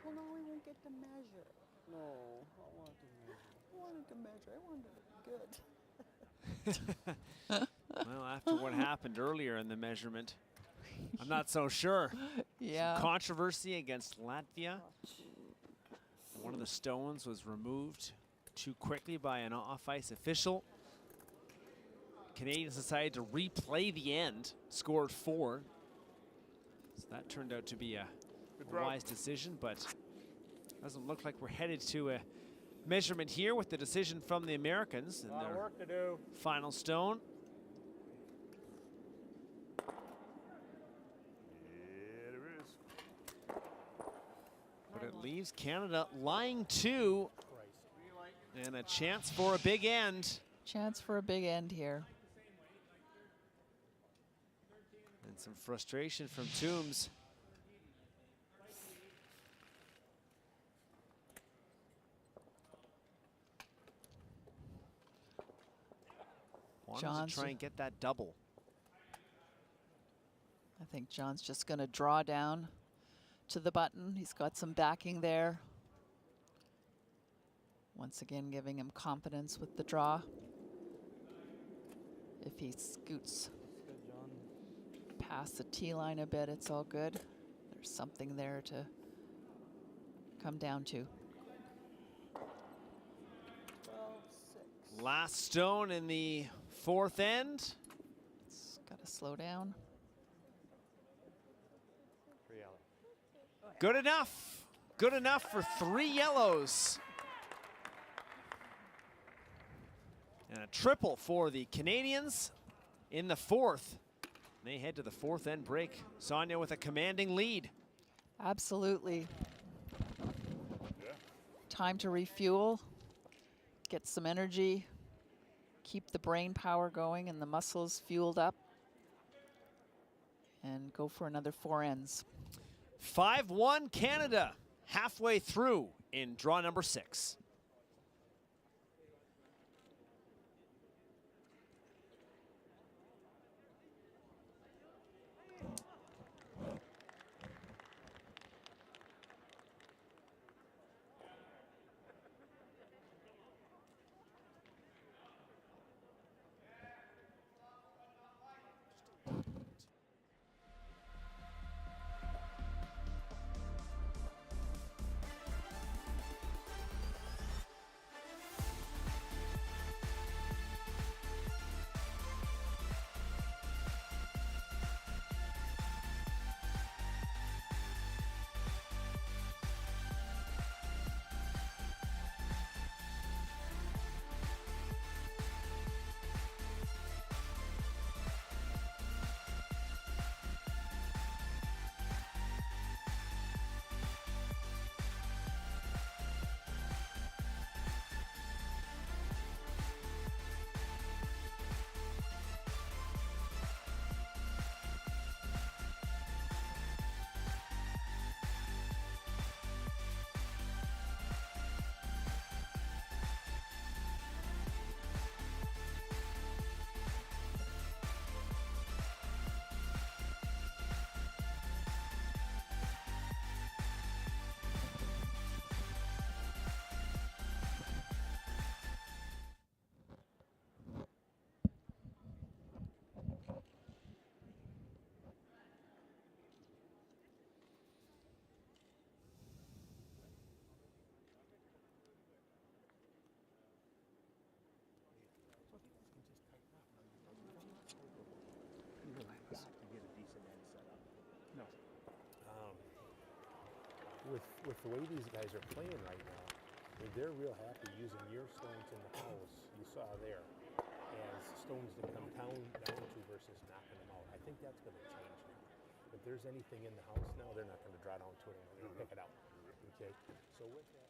Well, no, we won't get to measure. No, I want to measure. I wanted to measure. I wanted to be good. Well, after what happened earlier in the measurement, I'm not so sure. Yeah. Some controversy against Latvia. One of the stones was removed too quickly by an off-ice official. Canadians decided to replay the end, scored 4. So that turned out to be a wise decision, but doesn't look like we're headed to a measurement here with the decision from the Americans and A lot of their work to do. final stone. Yeah, there is. But it leaves Canada lying 2 and a chance for a big end. Chance for a big end here. And some frustration from Toombs. Wanted to try and get that double. I think John's just going to draw down to the button. He's got some backing there. Once again, giving him confidence with the draw. If he scoots past the tee line a bit, it's all good. There's something there to come down to. 12-6. Last stone in the 4th end. It's got to slow down. Good enough. Good enough for 3 yellows. And a triple for the Canadians in the 4th. They head to the 4th end break. Sonia with a commanding lead. Absolutely. Time to refuel, get some energy, keep the brain power going and the muscles fueled up, and go for another 4 ends. 5-1 Canada, halfway through in draw number 6. With the way these guys are playing right now, They're real happy using your stones in the house, you saw there, as stones to come down to versus knocking them out. I think that's going to change now. If there's anything in the house now, they're not going to draw down to it anymore. They're going to pick it out. Okay? So with that.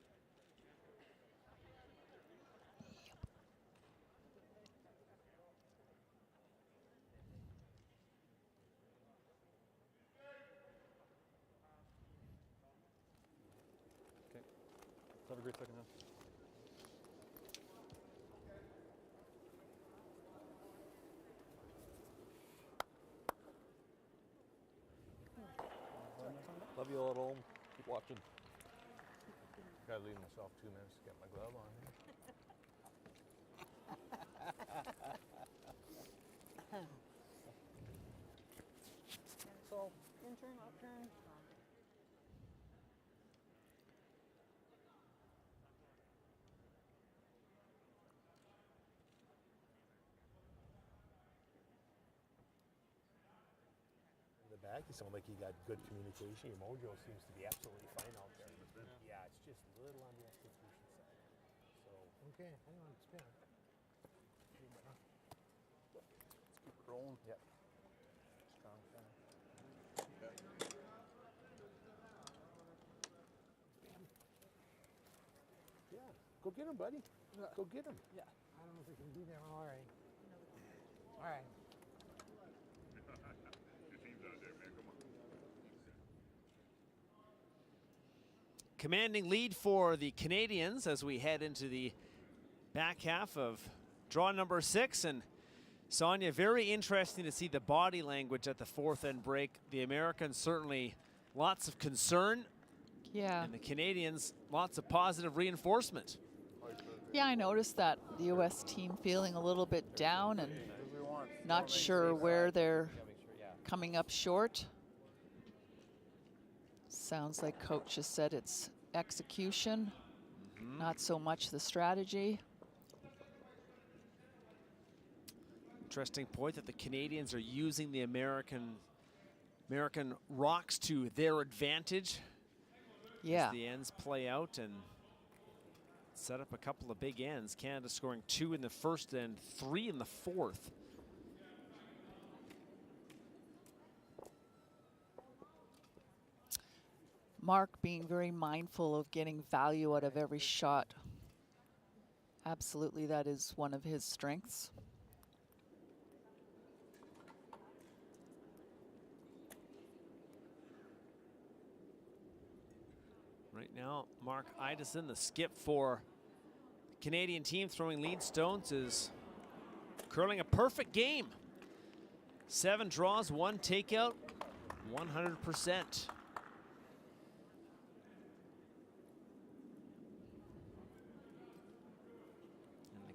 Okay. Let's have a great second half. Love you all at home. Keep watching. Gotta leave myself 2 minutes to get my glove on here. So, intern, upturn. In the back, you sound like you got good communication. Your mojo seems to be absolutely fine out there. Yeah, it's just a little on the execution side. So, okay, hang on, spin. Let's keep rolling. Yep. Strong center. Yeah, go get him, buddy. Go get him. Yeah. I don't know if we can be there. All right. All right. Your team's out there, man. Come on. Commanding lead for the Canadians as we head into the back half of draw number 6. And Sonia, very interesting to see the body language at the fourth end break. The Americans certainly lots of concern. Yeah. And the Canadians, lots of positive reinforcement. Yeah, I noticed that the U.S. team feeling a little bit down and not sure where they're coming up short. Sounds like coach has said it's execution, not so much the strategy. Interesting point that the Canadians are using the American rocks to their advantage. Yeah. As the ends play out and set up a couple of big ends. Canada scoring 2 in the first and 3 in the fourth. Mark being very mindful of getting value out of every shot. Absolutely, that is one of his strengths. Right now, Mark Idison, the skip for the Canadian team throwing lead stones, is curling a perfect game. 7 draws, 1 takeout, 100%.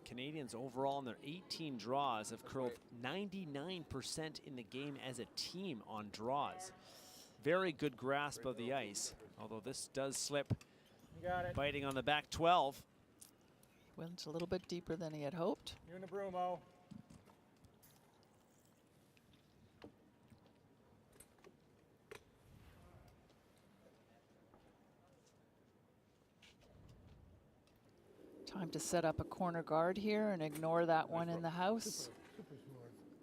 Canadians overall in their 18 draws have curled 99% in the game as a team on draws. Very good grasp of the ice, although this does slip. You got it. Biting on the back 12. Went a little bit deeper than he had hoped. You and the Brumo. Time to set up a corner guard here and ignore that one in the house.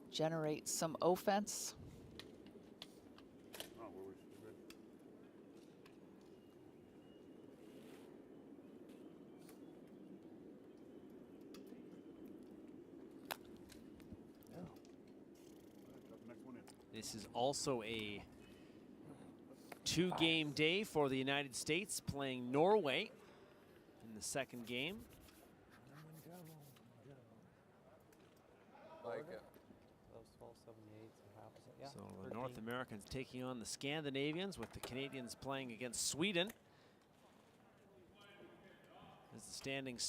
Generate some offense. Oh, we're good. Next one in. This is also a 2-game day for the United States, playing Norway in the second game. Like it. That was 12.78, so half a second. Yeah, So the 13. North Americans taking on the Scandinavians, with the Canadians playing against Sweden. As the standings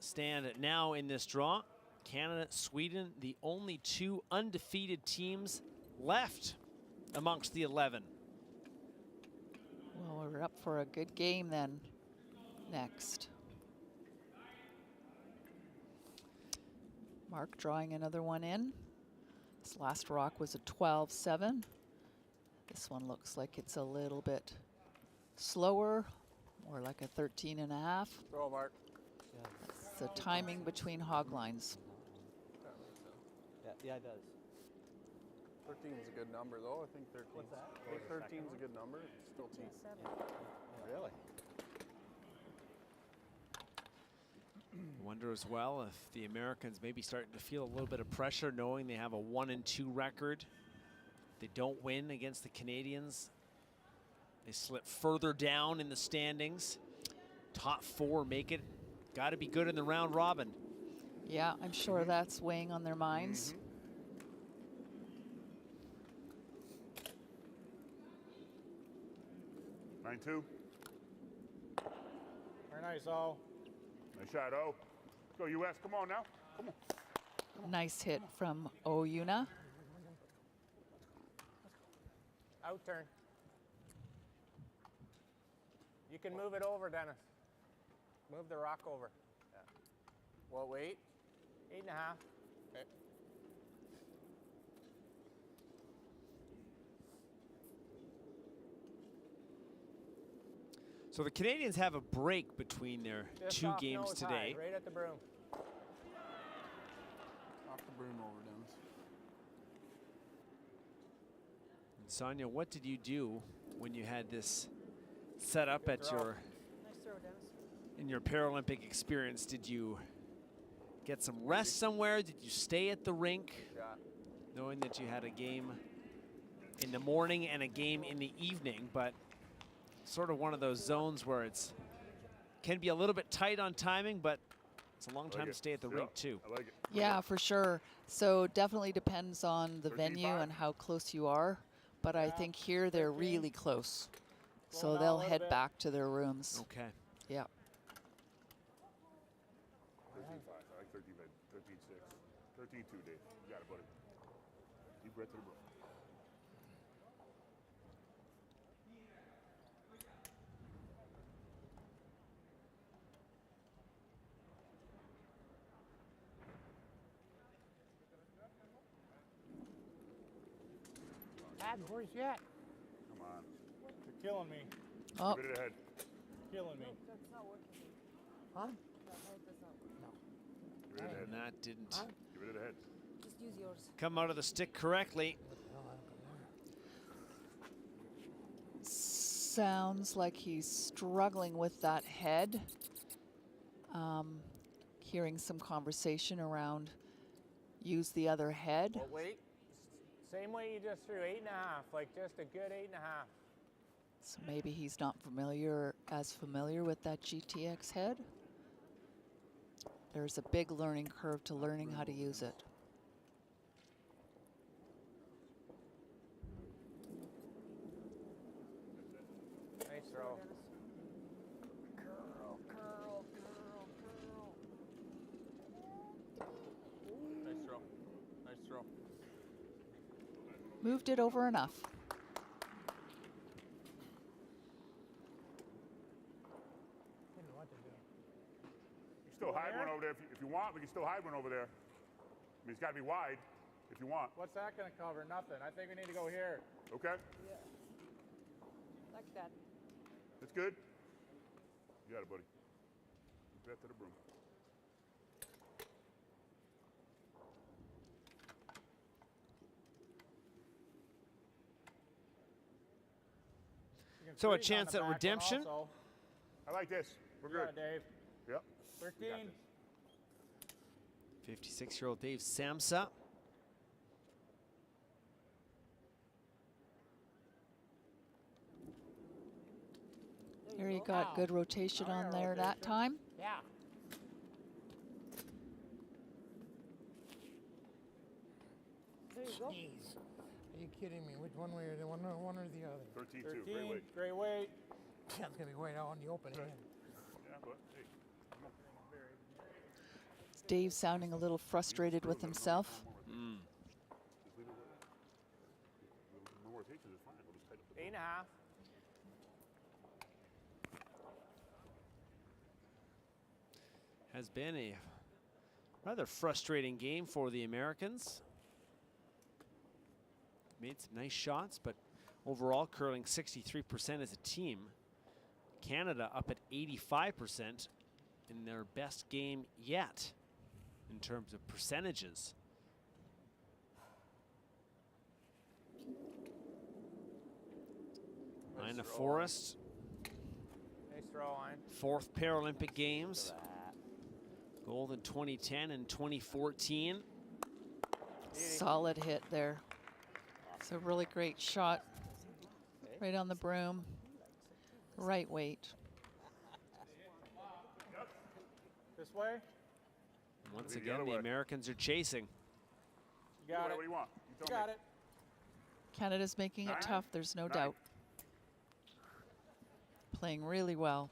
stand now in this draw, Canada, Sweden, the only 2 undefeated teams left amongst the 11. Well, we're up for a good game then next. Mark drawing another one in. This last rock was a 12-7. This one looks like it's a little bit slower, or like a 13 and a half. Throw, Mark. Yeah. It's the timing between hog lines. That makes sense. Yeah, it does. 13 is a good number, though. I think 13. What's that? I think 13 is a good number. It's still team. Really? I wonder as well if the Americans maybe starting to feel a little bit of pressure knowing they have a 1-2 record. If they don't win against the Canadians, they slip further down in the standings. Top 4 make it. Got to be good in the round robin. Yeah, I'm sure that's weighing on their minds. 9-2. Very nice, O. Nice shot, O. Go, U.S. Come on now. Come on. Nice hit from Oyuna. Out turn. You can move it over, Dennis. Move the rock over. Yeah. What weight? 8.5. Okay. So the Canadians have a break between their Just 2 off games nose today. high, right at the broom. Off the broom over, Dennis. And Sonia, what did you do when you had this set up at throw. your Nice throw, Dennis. in your Paralympic experience? Did you get some rest somewhere? Did you stay at the rink, Shot. knowing that you had a game in the morning and a game in the evening, but sort of one of those zones where it's can be a little bit tight on timing, but it's a long time to stay at the rink too. I like it. Yeah, for sure. So definitely depends on the venue 13-5. and how close you are. But I think here they're 13. really close. Slow So down a they'll little head bit. back to their rooms. Okay. Yeah. 13-5. I like 13-6. 13-2, Dave. You got it, buddy. Deep breath to the broom. Dad, where's yet? Come on. You're killing me. Oh, Give it ahead. Killing me. That's not working. Huh? That height does not work. Give it ahead. And that didn't Give it ahead. Just use yours. come out of the stick correctly. sounds like he's struggling with that head. Hearing some conversation around use the other head. What weight? Same way you just threw, 8.5, like just a good 8.5. So maybe he's not as familiar with that GTX head. There's a big learning curve to learning how to use it. Nice throw. Curl, curl, curl, curl. Nice throw. Nice throw. Moved it over enough. Didn't know what to do. You can still hide one over there if you want. We can still hide one over there. I mean, it's got to be wide if you want. What's that going to cover? Nothing. I think we need to go here. Okay, Yeah. Like that. that's good. You got it, buddy. Get to the broom. You can So a freeze on chance the at back one redemption? also. I like this. We're good. Yeah, Dave. Yep. 13. 56-year-old Dave Samsa. Here you go. got Wow. good rotation Now on your there that rotation. time. Yeah. There you go. Jeez. Are you kidding me? Which one way or the one or the other? 13-2. 13. Great weight. Great weight. That's gonna be way out in the open again. Yeah, but hey, Dave sounding a little frustrated with himself. just leave it with it. No rotation is fine. We'll just tighten up the 8.5. Has been a rather frustrating game for the Americans. Made some nice shots, but overall curling 63% as a team. Canada up at 85% in their best game yet in terms of percentages. Ina Forrest, Nice throw line. 4th Paralympic Games. Gold in 2010 and 2014. Solid hit there. It's a really great shot. Right on the broom. Right weight. This way. Once The again, other the way. Americans are chasing. You got it. What do you want? You tell got me. it. Canada's making it tough, there's no doubt. Playing really well.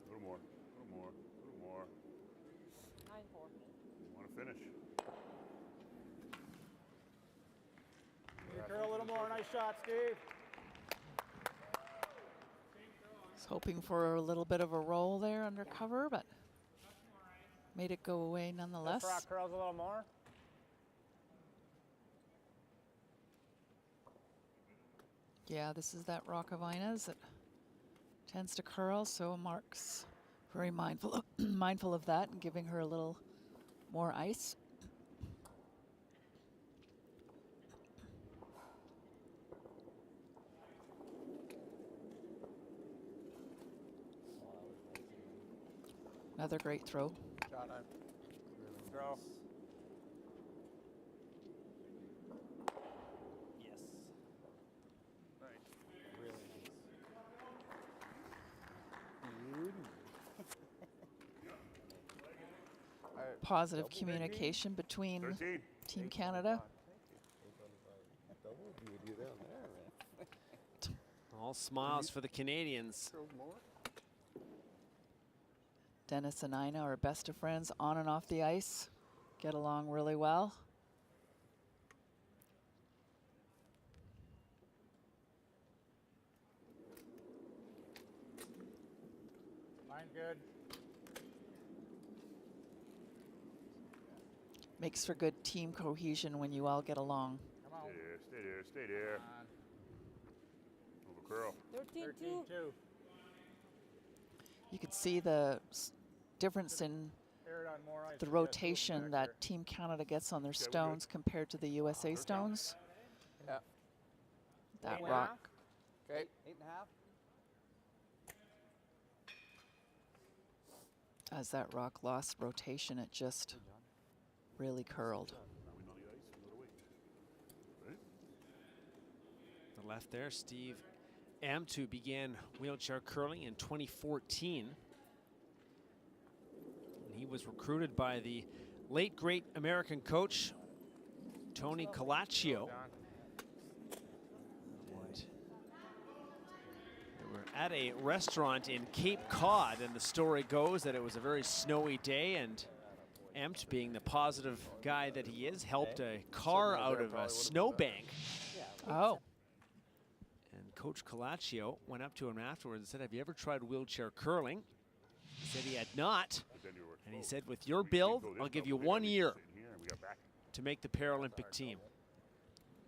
A little more. A little more. A little more. 9-4. You want to finish? Curl a little more. Nice shot, Steve. Was hoping for a little bit of a roll there under cover, but made it go away nonetheless. This rock curls a little more. Yeah, this is that rock of Ina's that tends to curl, so Mark's very mindful of that and giving her a little more ice. Another great throw. Shot line. Throw. Yes. Positive communication between 13. Team Canada. All smiles for the Canadians. Dennis and Ina are best of friends on and off the ice. Get along really well. Line good. Makes for good team cohesion when you all get along. Come on. Stay there. Stay there. Stay there. Over curl. 13-2. 13-2. You could see the difference in Air it on more ice. the We got two of them rotation back that there. Team Canada gets on their we're good. stones compared to the USA stones. Yeah. That 8.5. rock. Okay. 8.5. As that rock lost rotation, it just really curled. Now we know the ice. We know the weight. Right? The left there, Steve Amtu began wheelchair curling in 2014. And he was recruited by the late great American coach Tony Calaccio. And they were at a restaurant in Cape Cod, and the story goes that it was a very snowy day, and Amt, being the positive guy that he is, helped a car out of a snowbank. Oh, And Coach Calaccio went up to him afterwards and said, "Have you ever tried wheelchair curling?" He said he had not. But then you were And he exposed. said, "With your We build, go this I'll give double you here, 1 we year sit in here and we got back. to make the Paralympic team."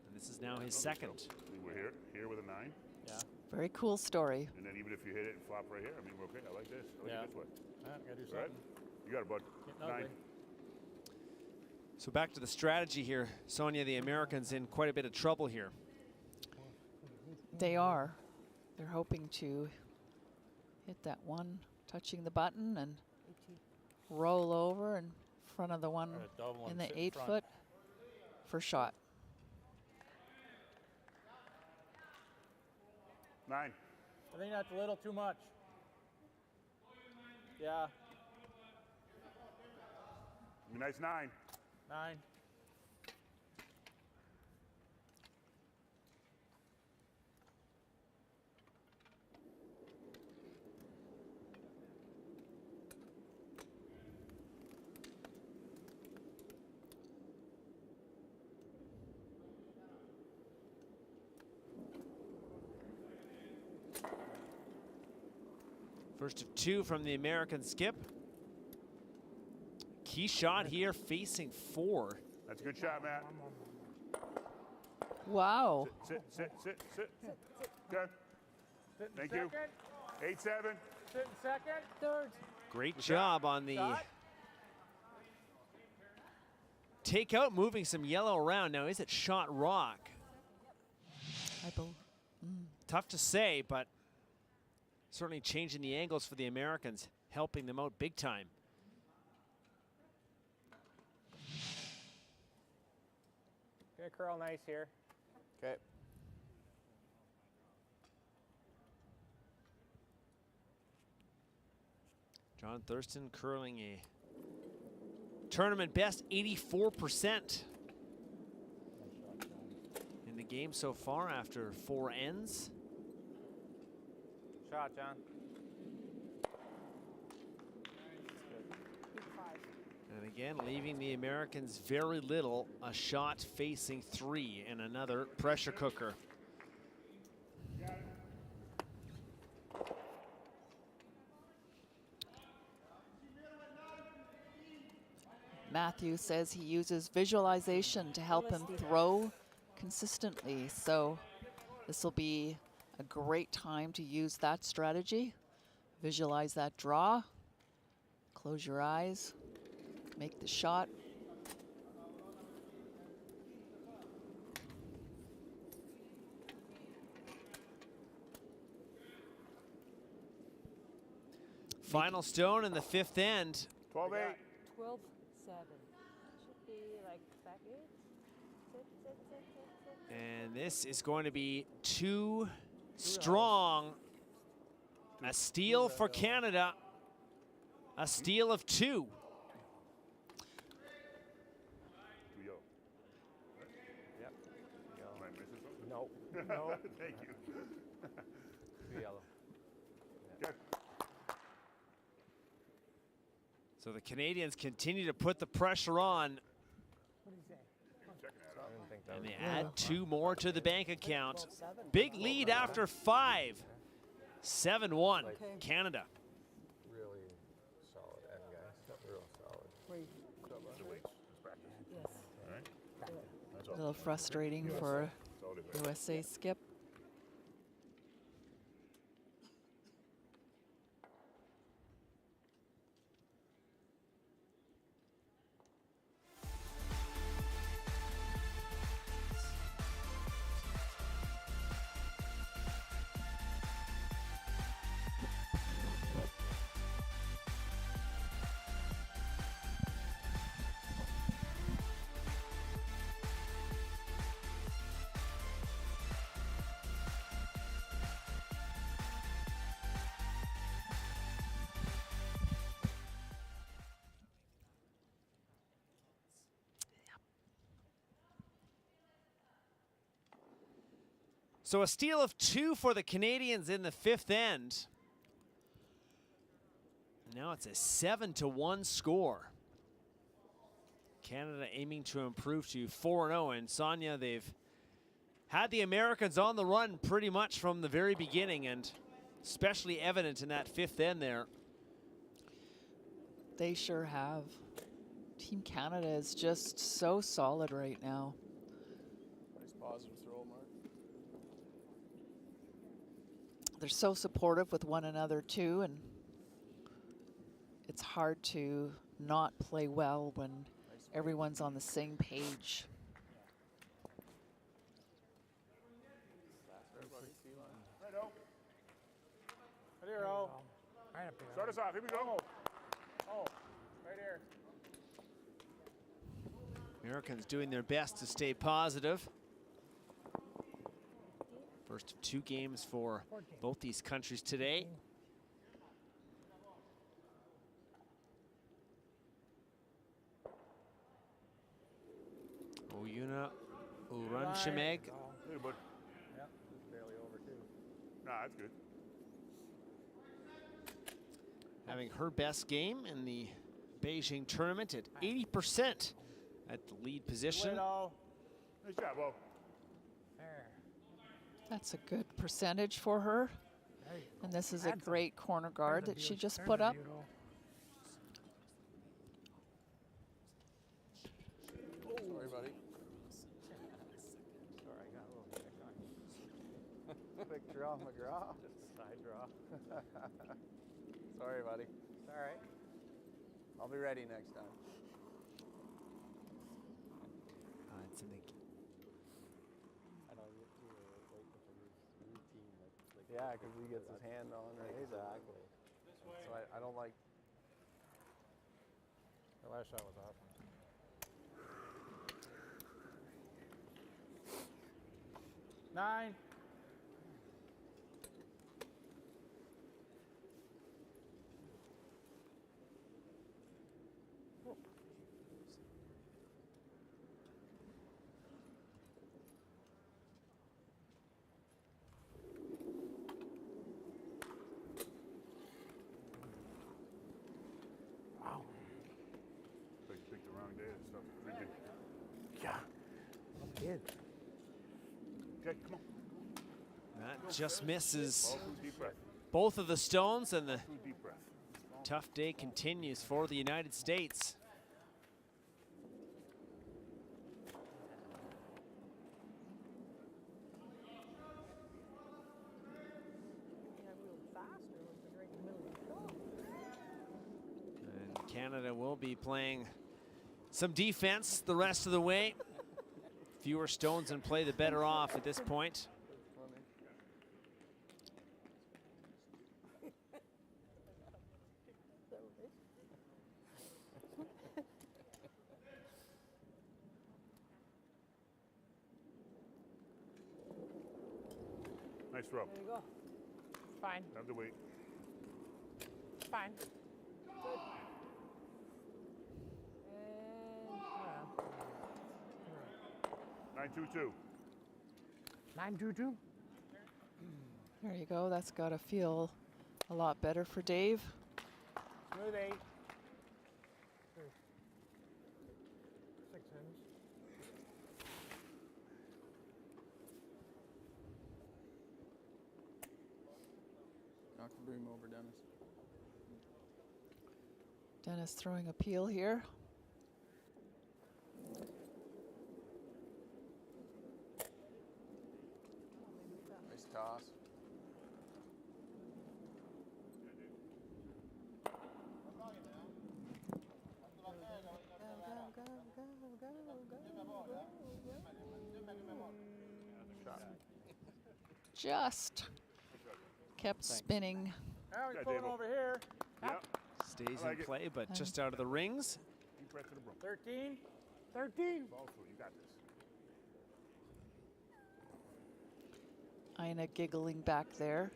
And this is now his second. We're here with a 9. Yeah. very cool story. And then even if you hit it and flop right here, I mean, we're okay. I like this. I like Yeah. it this way. Gotta do All right? something. You got it, bud. Getting ugly. 9. So back to the strategy here. Sonia, the Americans in quite a bit of trouble here. They are. They're hoping to hit that one, touching the button and roll over in front of the one Or a double in and the sit 8 front. foot for shot. 9. I think that's a little too much. Yeah. Nice 9. 9. First of 2 from the American skip. Key shot here, facing 4. That's a good shot, Matt. Wow. Sit. Okay. Thank you. 8-7. Sit in second. Third. Great job on the Shot. takeout, moving some yellow around. Now, is it shot rock? Tough to say, but certainly changing the angles for the Americans, helping them out big time. Good curl, nice here. Okay. John Thurston curling a tournament best 84% in the game so far after 4 ends. Shot, John. And again, leaving the Americans very little, a shot facing 3 and another pressure cooker. Matthew says he uses visualization to help him throw consistently. So this will be a great time to use that strategy. Visualize that draw, close your eyes, make the shot. Final stone in the 5th end. 12-8. 12-7. Should be like back 8. Sit. And this is going to be too strong. A steal for Canada. A steal of 2. Two yellow. Yep. Am I missing something? No. No. Thank you. Two yellow. Okay. So the Canadians continue to put the pressure on, I didn't think that and was they add 2 more to the bank account. Big lead after 5. 7-1, Canada. Really solid end, guys. Real solid. Yes. All right. That's A all. little frustrating for USA skip. So a steal of 2 for the Canadians in the 5th end. Now it's a 7-1 score. Canada aiming to improve to 4-0. And Sonia, they've had the Americans on the run pretty much from the very beginning, and especially evident in that 5th end there. They sure have. Team Canada is just so solid right now. Nice positive throw, Mark. They're so supportive with one another too, and it's hard to not play well when everyone's on the same page. Right-o. Right here, O. Start us off. Here we go. Oh, right here. Americans doing their best to stay positive. First of 2 games for both these countries today. Oyuna Uranchimeg. Hey, bud. Yep, it's barely over too. Nah, that's good. Having her best game in the Beijing tournament at 80% at the lead position. Little. Nice job, Bo. There. That's a good percentage for her. And this is a great corner guard that she just put up. Sorry, buddy. Sorry, I got a little kick on you. Quick draw, McGraw. Just a side draw. Sorry, buddy. It's all right. I'll be ready next time. It's in the I know you were waiting for his routine. Like Yeah, because he gets his hand on right. exactly. So I don't like. The last shot was awesome. Nine. Picked the wrong day and stuff. Drinking. Yeah. Kid. Okay, come on. That just misses Deep breath. both of the stones, and the Deep breath. tough day continues for the United States. And Canada will be playing some defense the rest of the way. Fewer stones in play, the better off at this point. Nice throw. There you go. Fine. Have to wait. Fine. Good. And 9-2-2. 9-2-2. There you go. That's got to feel a lot better for Dave. Smooth 8. 6 ends. Knock the broom over, Dennis. Dennis throwing a peel here. Nice toss. Just kept spinning. Now he's Yeah, pulling Dave-o. over here. Yep. Stays I like in it. play, but just out of the rings. Deep breath to the broom. 13. 13. Ball through. You got this. Ina giggling back there,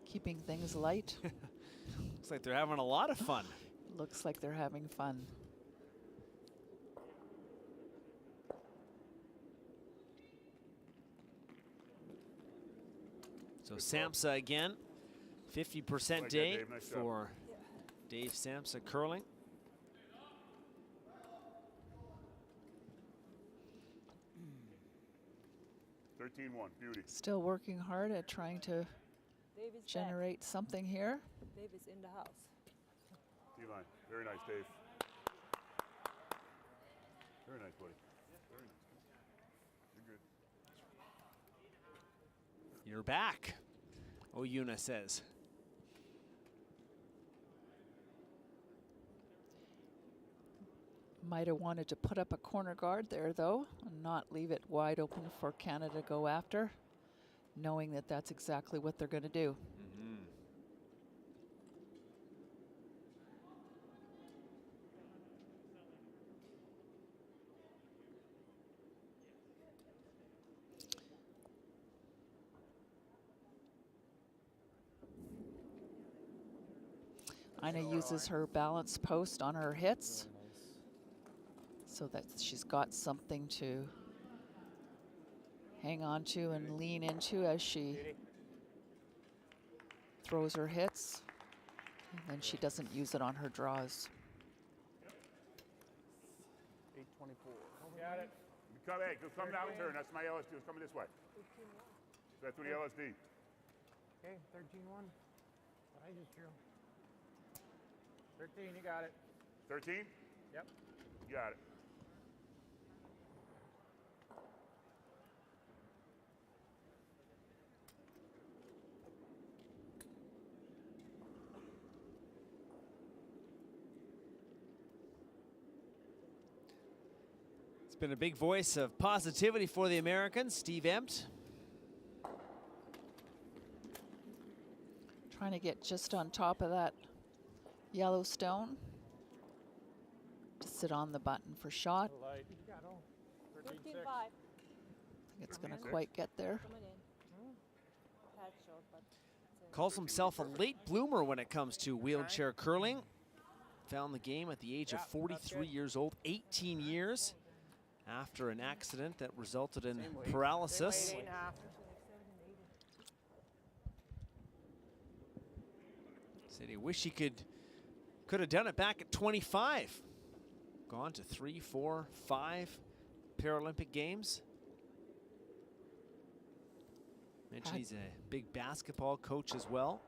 keeping things light. Looks like they're having a lot of fun. Looks like they're having fun. So Samsa again, 50% Like that, day Dave. Nice job. for Dave Samsa curling. $13-1. Beauty. Still working hard at trying to Dave is generate something here. back. Dave is in the house. D-line. Very nice, Dave. Very nice, buddy. Very nice. You're good. You're back, Oyuna says. Might have wanted to put up a corner guard there, though, and not leave it wide open for Canada to go after, knowing that that's exactly what they're going to do. Ina uses her balance post on her hits so that she's got something to hang on to and lean into as she throws her hits, and then she doesn't use it on her draws. 824. Got it. Come, hey, come down and turn. That's my LSD. It's coming this way. That's through the LSD. Okay, 13-1. But I just drew. 13, you got it. 13? Yep. You got it. It's been a big voice of positivity for the Americans, Steve Empt. Trying to get just on top of that yellow stone to sit on the button for shot. Light. You got all. 13-6. 13-5. I think it's going to 13-6. quite get there. Coming in. Bad shot, but it's Calls himself a late bloomer when it comes to wheelchair curling. Found the game at the age of 43 years old, 18 years after an accident that resulted in paralysis. 8.5. Said he wish he could have done it back at 25. Gone to 3, 4, 5 Paralympic Games. Mentioned he's a big basketball coach as well.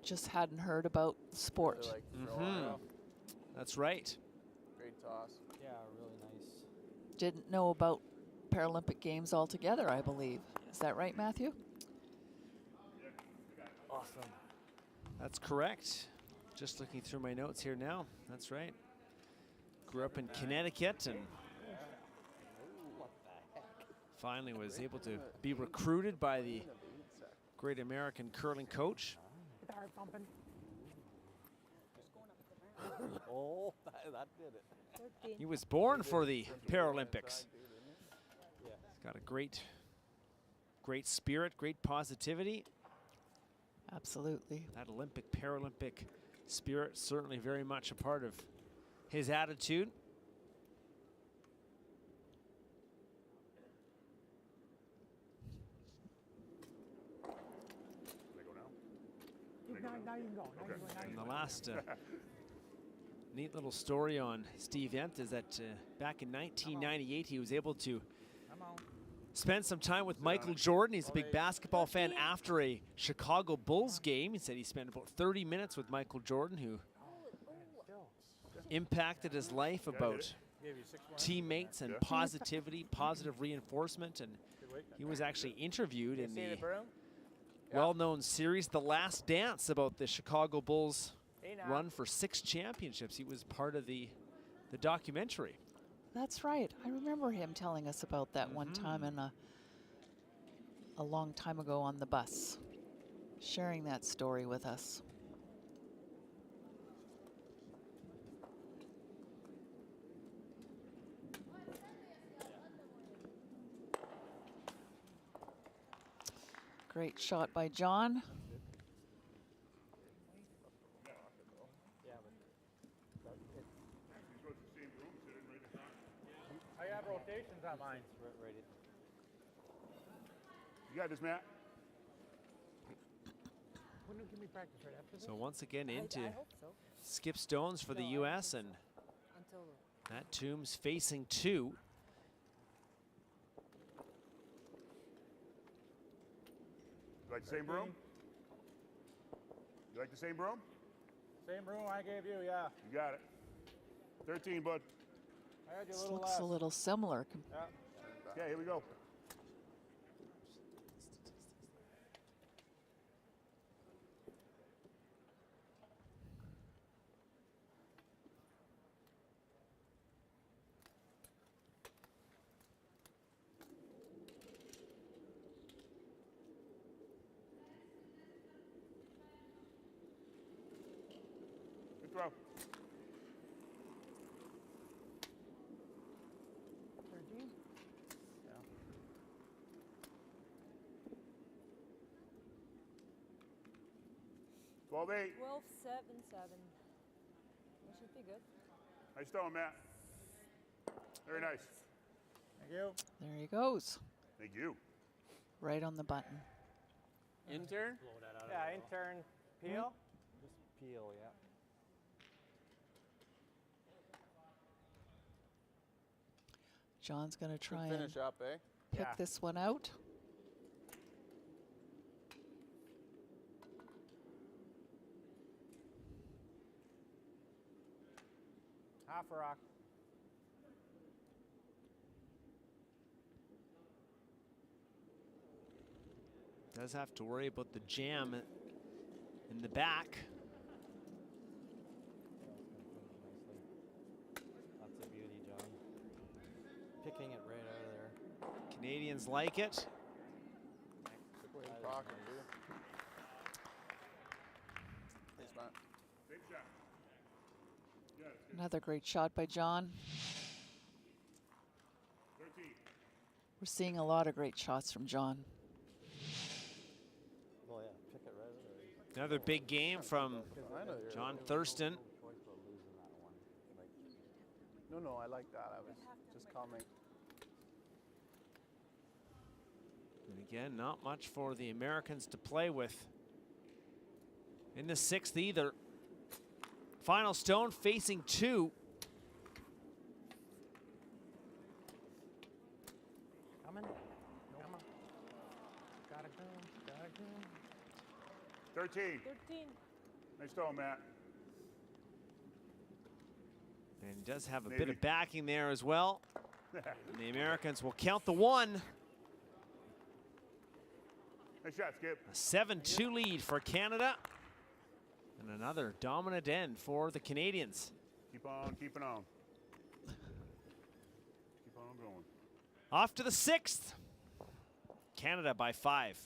Just hadn't heard about sport. Like throwing it off. That's right. Great toss. Yeah, really nice. Didn't know about Paralympic Games altogether, I believe. Is that right, Matthew? Awesome. That's correct. Just looking through my notes here now. That's right. Grew up in Connecticut and finally was able to be recruited by the great American curling coach. Get the heart pumping. Oh, that did it. 13. He was born for the Paralympics. He's got a great spirit, great positivity. Absolutely. That Olympic, Paralympic spirit certainly very much a part of his attitude. They go now? Now you can go. Now you can go. Now you And can the last neat little story on Steve Empt is that back in 1998 he was able to Come on. spend some time with Michael Jordan. He's a big basketball fan. After a Chicago Bulls game, he said he spent about 30 minutes with Michael Jordan, who impacted his life about Gave you 6 points. teammates and Yeah. positivity, positive reinforcement. And Good weight. he was actually interviewed in See the the broom? well-known series The Last Dance about the Chicago Bulls Hey now. run for 6 championships. He was part of the documentary. That's right. I remember him telling us about that one time in a long time ago on the bus, sharing that story with us. Great shot by John. I have rotations on mine. You got this, Matt. Wouldn't you give me practice right after this? So once again into I hope so. Skip Stones for the U.S. and Until that Toombs facing 2. You like the same broom? You like the same broom? Same room I gave you, yeah. You got it. 13, bud. I had you a This little looks less. a little similar. Yeah. Okay, here we go. Good throw. 13? 12-8. 12-7-7. That should be good. Nice throwing, Matt. Very nice. Thank you. There he goes, Thank you. right on the button. Intern? Yeah, intern Peel. Just peel, yeah. John's going to try and Finish up, eh? pick Yeah. this one out. Half a rock. Does have to worry about the jam in the back. That's a beauty, John. Picking it right out of there. Canadians like it. Good way of talking, dude. Thanks, Matt. Big shot. Yeah, it's good. Another great shot by John. 13. We're seeing a lot of great shots from John. Oh yeah, pick it right out of there. Another big game from I know you're John Thurston. Choice about losing that one. Like, No, I like that. I was just commenting. And again, not much for the Americans to play with in the sixth either. Final stone facing two. Coming. Come on. Gotta go. Gotta go. 13. 13. Nice stone, Matt. And he does have a bit Maybe. of backing there as well. And the Americans will count the one. Nice shot, Skip. A 7-2 lead for Canada. And another dominant end for the Canadians. Keep on keeping on. Keep on going. Off to the sixth. Canada by 5.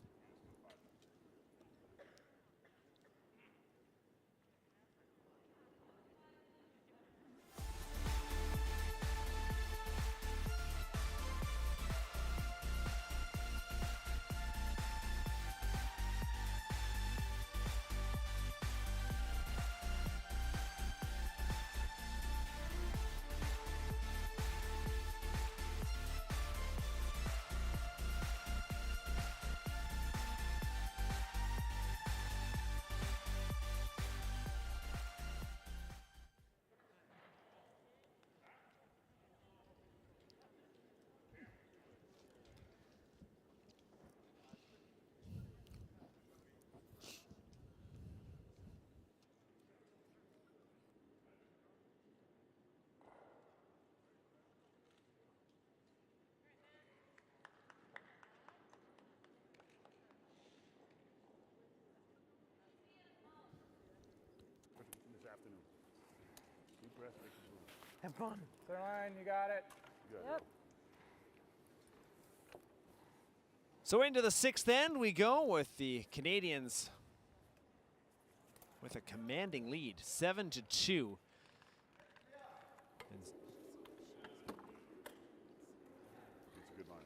This afternoon. Deep breath, make it move. Come on. Clear line. You got it. You got Yep. it. So into the sixth end we go with the Canadians with a commanding lead, 7-2. And It's a good line.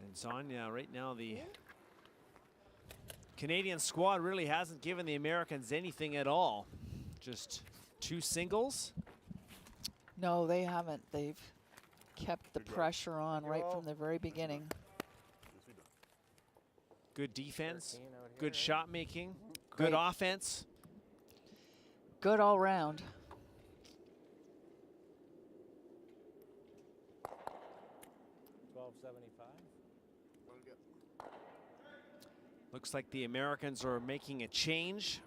And Sonia, right now the Canadian squad really hasn't given the Americans anything at all. Just 2 singles. No, they haven't. They've kept the Good job. pressure on right from the very beginning. Yes, we done. Good defense, 13 out here, good right? shot making, good Great. offense. Good all round. Looks like the Americans are making a change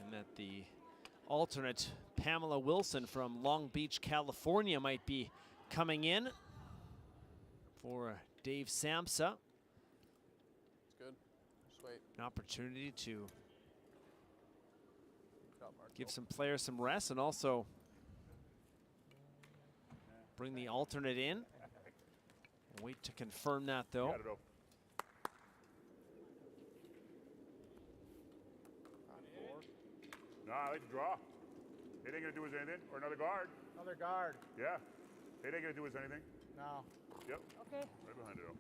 and that the alternate Pamela Wilson from Long Beach, California might be coming in for Dave Samsa. It's good. Just wait. An opportunity to Good job, Mark. give some players some rest and also bring the alternate in. Wait to confirm that though. Got it open. No, I like to draw. It ain't gonna do us anything. Or another guard. Another guard. Yeah. It ain't gonna do us anything. No. Yep. Okay. Right behind it though.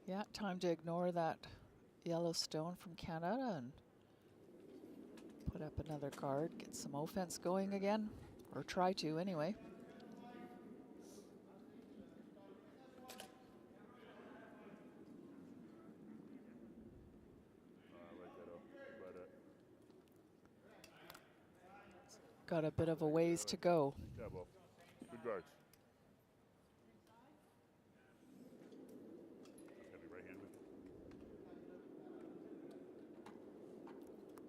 Yeah, time to ignore that yellow stone from Canada and put up another guard, get some offense going again, or try to anyway. I like that. But got a bit of a ways to go. Yeah, Bo. Good guards. Heavy right hand with you.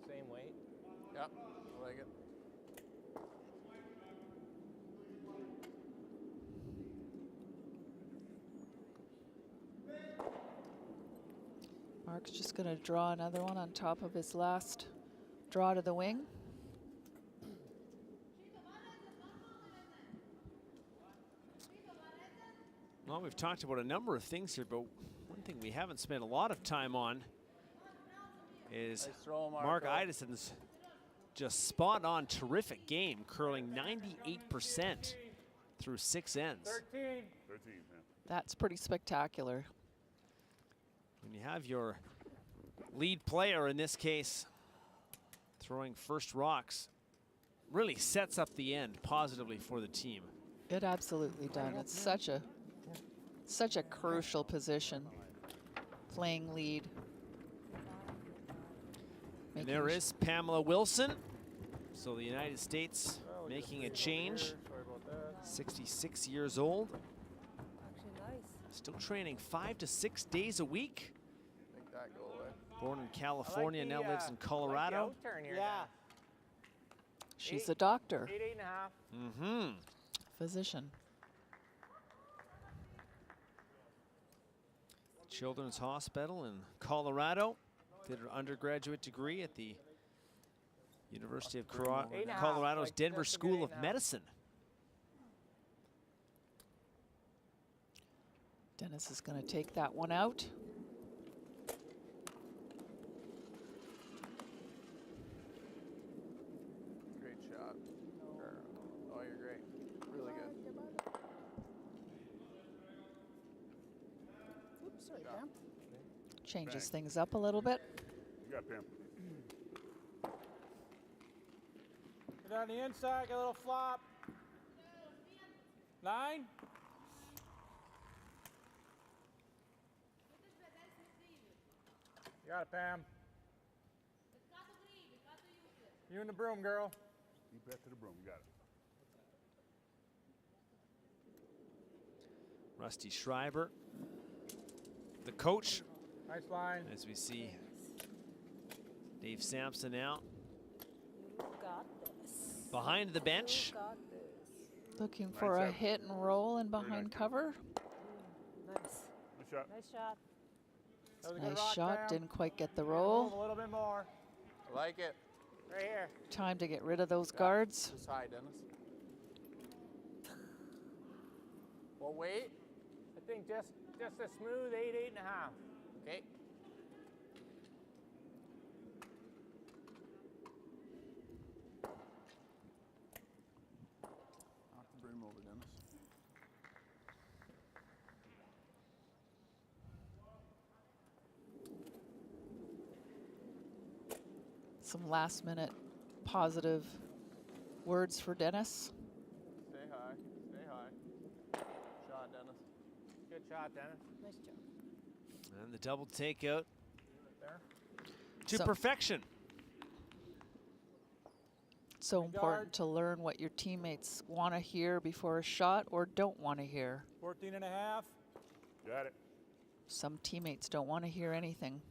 Same weight. Yep, I like it. Mark's just going to draw another one on top of his last draw to the wing. Well, we've talked about a number of things here, but one thing we haven't spent a lot of time on is Nice throw, Mark Marco. Ideson's just spot on terrific game, curling 98% through 6 ends. 13, man. That's pretty spectacular. When you have your lead player, in this case, throwing first rocks, really sets up the end positively for the team. It absolutely does. It's such a crucial position, playing lead. And there is Pamela Wilson. So the United States making a change. 66 years old. Actually nice. Still training 5 to 6 days a week. Make that go away. Born in California, now lives in Colorado. Yeah. She's a doctor, 8.5. Mm-hmm. physician. Children's Hospital in Colorado. Did her undergraduate degree at the University of Colorado's like Denver just a School good of 8.5. Medicine. Dennis is going to take that one out. Great shot. Oh, you're great. Really good. Oops, sorry, Pam. Changes things up a little bit. You got Pam. Get on the inside, get a little flop. 9. You got it, Pam. You and the broom, girl. Deep breath to the broom. You got it. Rusty Schreiber, the coach, Nice line. as we see Dave Sampson now You got this. behind the bench. You got this. Looking for a shot. hit and roll and behind nice. cover. Nice. Good shot. Nice shot. That was a good Nice rock, shot, Pam. didn't quite get the Move roll. a little bit more. I like it. Right here. Time to get rid of those guards. Just high, Dennis. Well, wait. I think just a smooth 8, 8.5. Okay. Knock the broom over, Dennis. Some last minute positive words for Dennis. Stay high. Stay high. Shot, Dennis. Good shot, Dennis. Nice job. And the double takeout There. to So- perfection. So Good important guard. to learn what your teammates want to hear before a shot or don't want to hear. 14.5. Got it. Some teammates don't want to hear anything.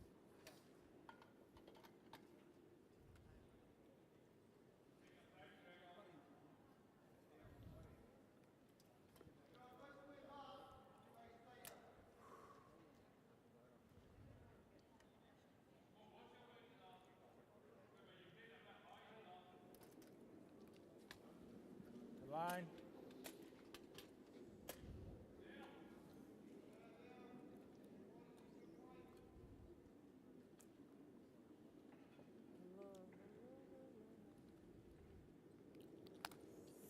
Good line.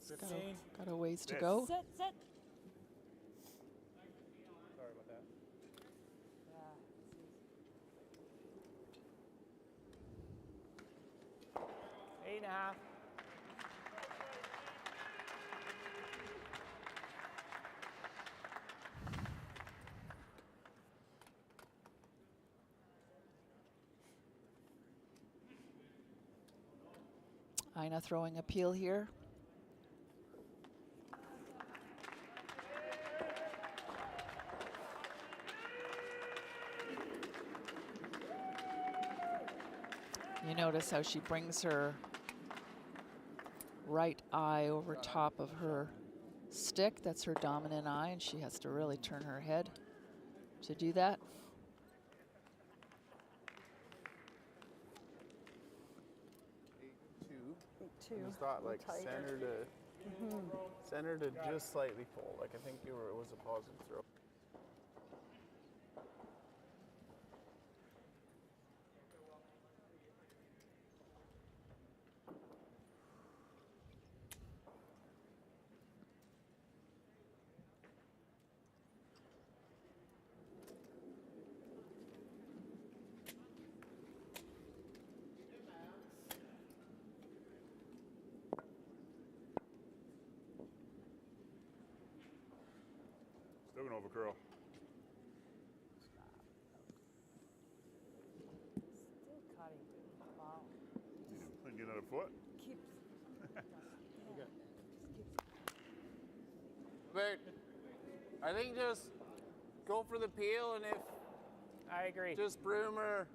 Got 15. got a ways to Yes. go. Set, set. Sorry about that. Yeah. 8.5. Ina throwing appeal here. You notice how she brings her right eye over top of her stick. That's her dominant eye, and she has to really turn her head to do that. Two. Just thought like Tighter. center to just slightly fold. Like I think it was a positive throw. Still gonna over curl. Still cutting. Wow. Get another foot. Keeps. But I think just go for the peel, and if I agree. just broom her,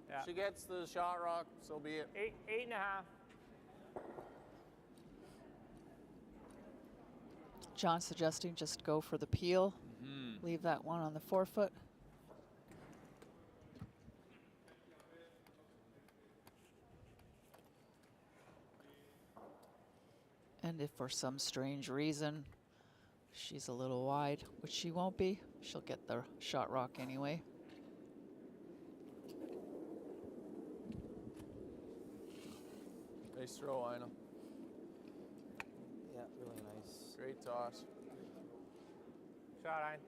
Yeah. she gets the shot rock, so be it. 8.5. John suggesting just go for the peel. Leave that one on the forefoot. And if for some strange reason she's a little wide, which she won't be, she'll get the shot rock anyway. Nice throw, Ina. Yeah, really nice. Great toss. Shot Ein.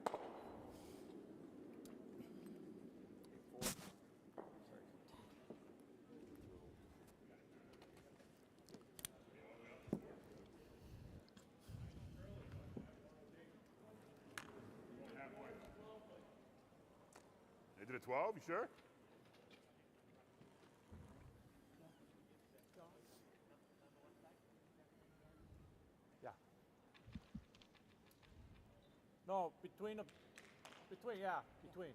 They did a 12, you sure? Yeah. No, between, yeah, between.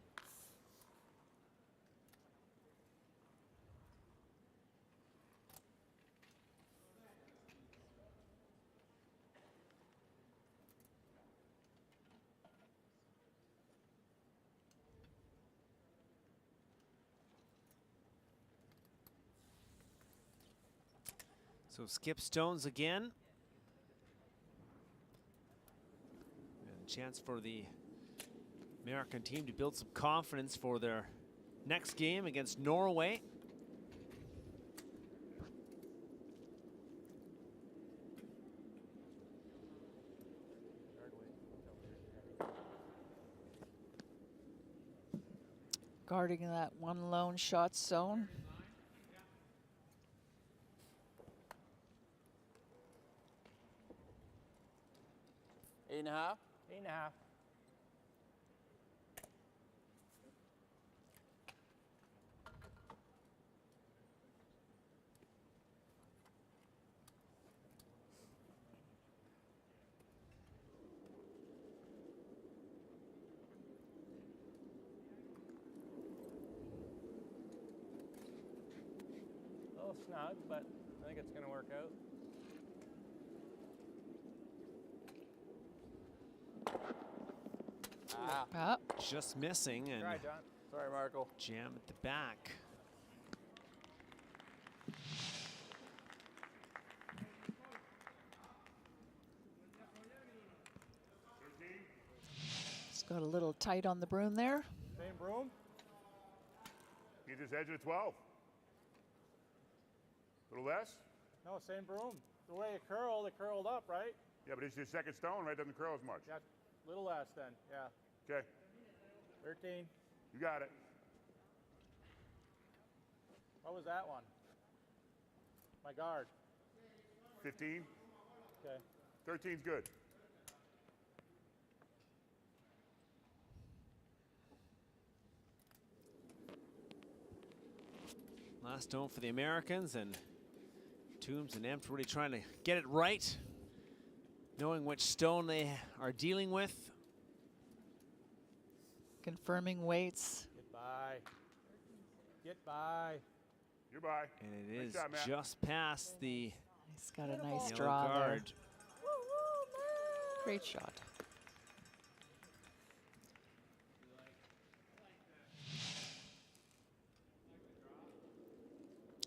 So Skip Stones again. And a chance for the American team to build some confidence for their next game against Norway. Guarding that one lone shot zone. Eight and a half. 8.5. A little snug, but I think it's going to work out. Ah, Just missing and Try, John. Sorry, Marco. jam at the back. it's got a little tight on the broom there. Same broom. He just edge of the 12. A little less? No, same broom. The way it curled up, right? Yeah, but it's your second stone, right? Doesn't curl as much. Yeah, little less then, yeah. Okay, 13. you got it. What was that one? My guard. 15. Okay. 13's good. Last stone for the Americans, and Toombs and Empt really trying to get it right, knowing which stone they are dealing with. Confirming weights. Get by. Get by. You're by. And it Nice is shot, Matt. just past the He's got a nice yellow draw there. guard. Great shot.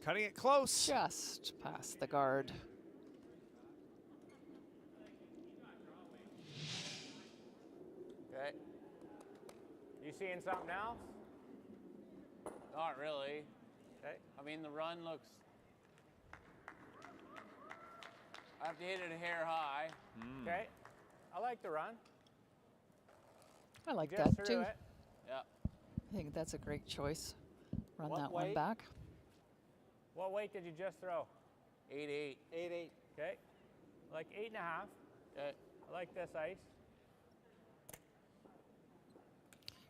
Cutting it close. Just past the guard. Okay. You seeing something else? Not really. Okay. I mean, the run looks. I have to hit it a hair high. Okay. I like the run. I like Just that threw too. it. Yeah. I think that's a great choice. Run What that one weight? back. What weight did you just throw? 8.8. 8.8. Okay. Like 8.5. Okay. I like this ice.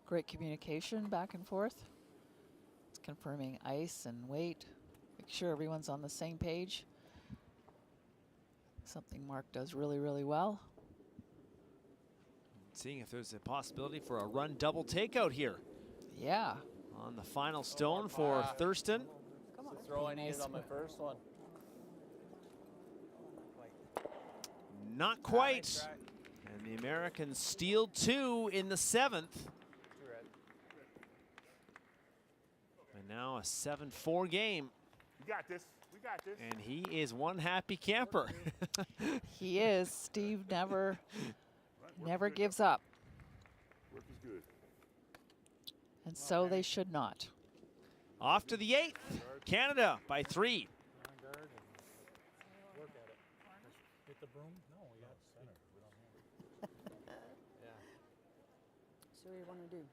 Great communication back and forth. It's confirming ice and weight. Make sure everyone's on the same page. Something Mark does really, really well. Seeing if there's a possibility for a run double takeout here. Yeah. On the final stone for Thurston. Come on. It's the throw I needed on my first one. Not quite. And the Americans steal 2 in the 7th. And now a 7-4 game. You got this. We got this. And he is one happy camper. He is. Steve never gives up. Work is good. And so they should not. Off to the 8th. Canada by 3. Work at it. Hit the broom? No, we got center. We don't have it. Yeah. So what do you want to do?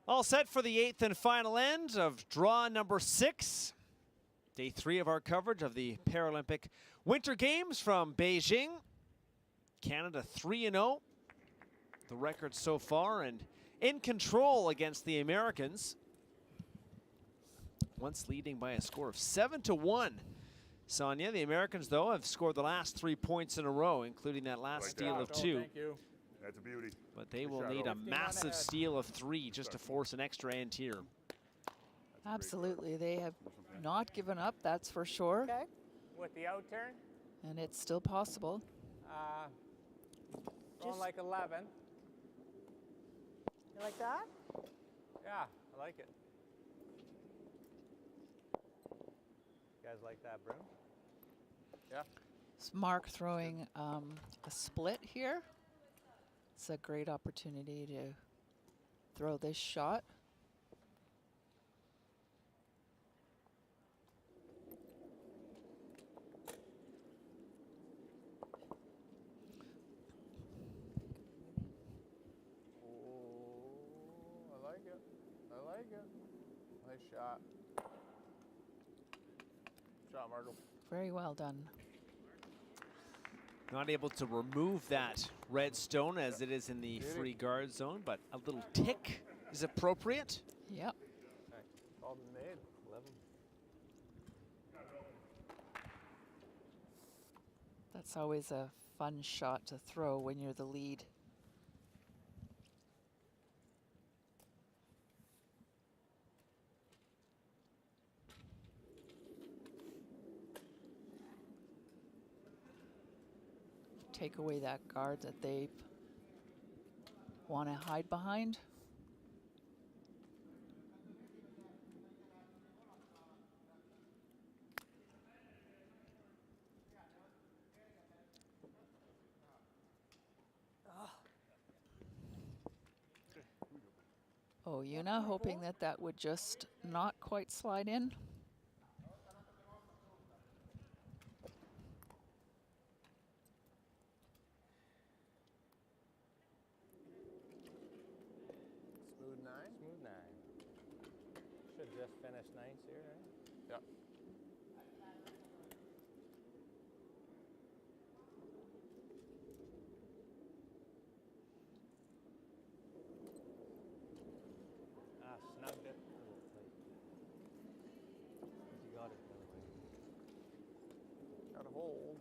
All set for the 8th and final end of draw number 6. Day 3 of our coverage of the Paralympic Winter Games from Beijing. Canada 3-0. The record so far, and in control against the Americans. Once leading by a score of 7-1. Sonia, the Americans, though, have scored the last 3 points in a row, including that last steal of 2. Thank you. That's a beauty. But they Good will shot, need a Owen. massive steal of 3 just to force an extra end here. Absolutely. They have not given up, that's for sure. Okay. With the out turn, And it's still possible. going like 11. You like that? Yeah, I like it. You guys like that broom? Yeah. It's Mark throwing a split here. It's a great opportunity to throw this shot. Oh, I like it. I like it. Nice shot. Shot, Marco. Very well done. Not able to remove that red stone as it is in the free guard zone, but a little tick is appropriate. Yep. Okay. All been made. 11. That's always a fun shot to throw when you're the lead. Take away that guard that they want to hide behind. Oh, Yuna hoping that that would just not quite slide in. Smooth 9. Smooth 9. Should just finish ninth here, right? Yep. Ah, snugged it. You got it, by the way. Got a hold.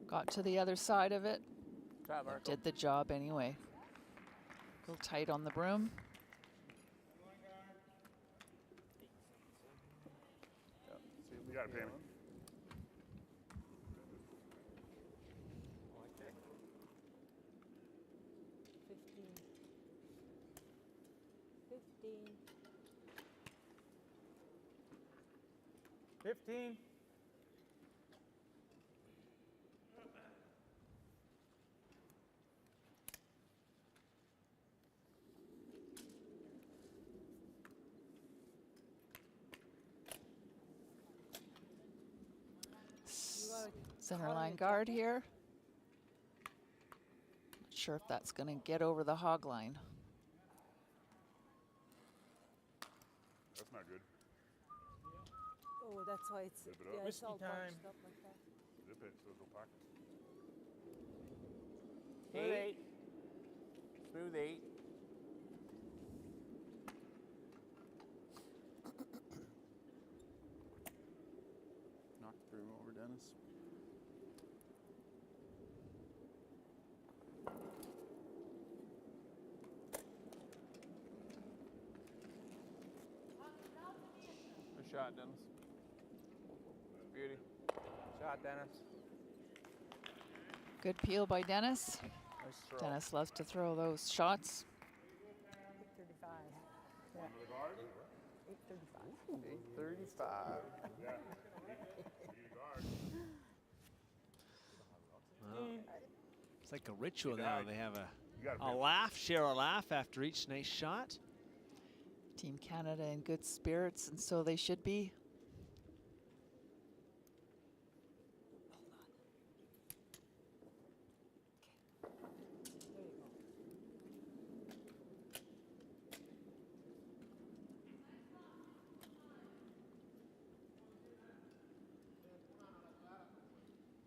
Got to the other side of it. Try it, Marco. Did the job anyway. A little tight on the broom. Yep. See if You got it, Pam. 15. Center line guard here. Not sure if that's going to get over the hog line. That's not good. Oh, that's why it's, Zip it up. yeah, it's all Whiskey time. bunched up like that. Zip it so it'll pocket. Smooth 8. Smooth 8. Knock the broom over, Dennis. Good shot, Dennis. Beauty. Shot, Dennis. Good peel by Dennis. Nice throw. Dennis loves to throw those shots. 8:35. Yeah. 8:35. 8:35. It's like a ritual now. They have You got it, a Pam. laugh, share a laugh after each nice shot. Team Canada in good spirits, and so they should be.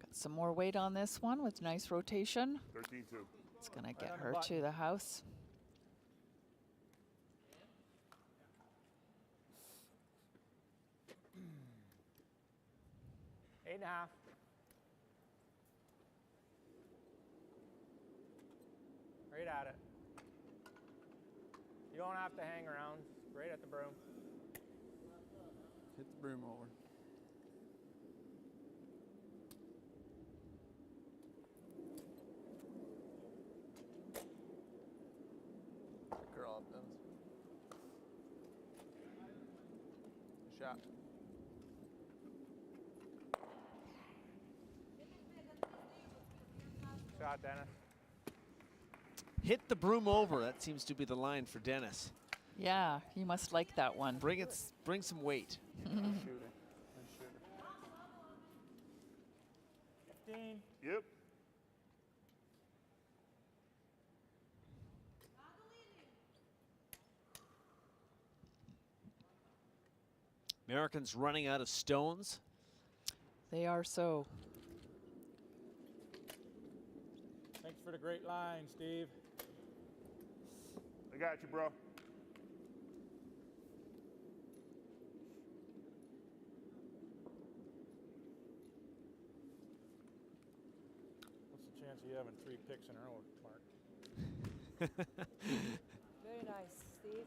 Got some more weight on this one with nice rotation. 13-2. It's going to get on the her button. to the house. Eight and a half. Right at it. You don't have to hang around. Right at the broom. Hit the broom over. Curl up, Dennis. Good shot. Shot, Dennis. Hit the broom over. That seems to be the line for Dennis. Yeah, you must like that one. Bring some weight. Nice shooting. Nice shooter. 15. Yep. Americans running out of stones. They are so. Thanks for the great line, Steve. I got you, bro. What's the chance of you having 3 picks in a row, Mark? Very nice, Steve.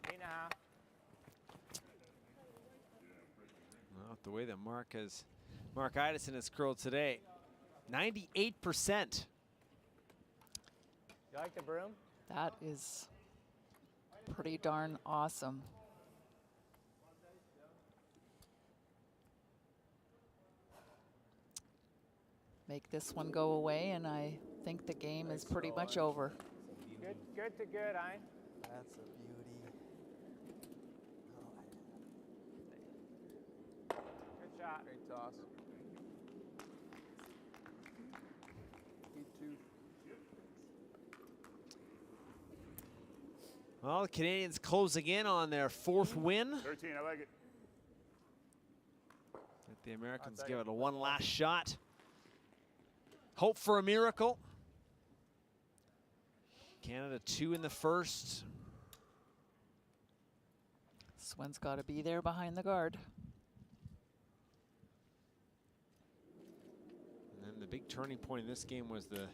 8 and a half. Well, the way that Mark Idison has curled today, 98%. You like the broom? That is pretty darn awesome. Make this one go away, and I think the game is pretty much over. Good to good, Hein. That's a beauty. Good shot. Great toss. 8-2. Well, the Canadians closing in on their 4th win. 13, I like it. Let the Americans give it a one last shot. Hope for a miracle. Canada 2 in the first. Swen's got to be there behind the guard. And then the big turning point in this game was the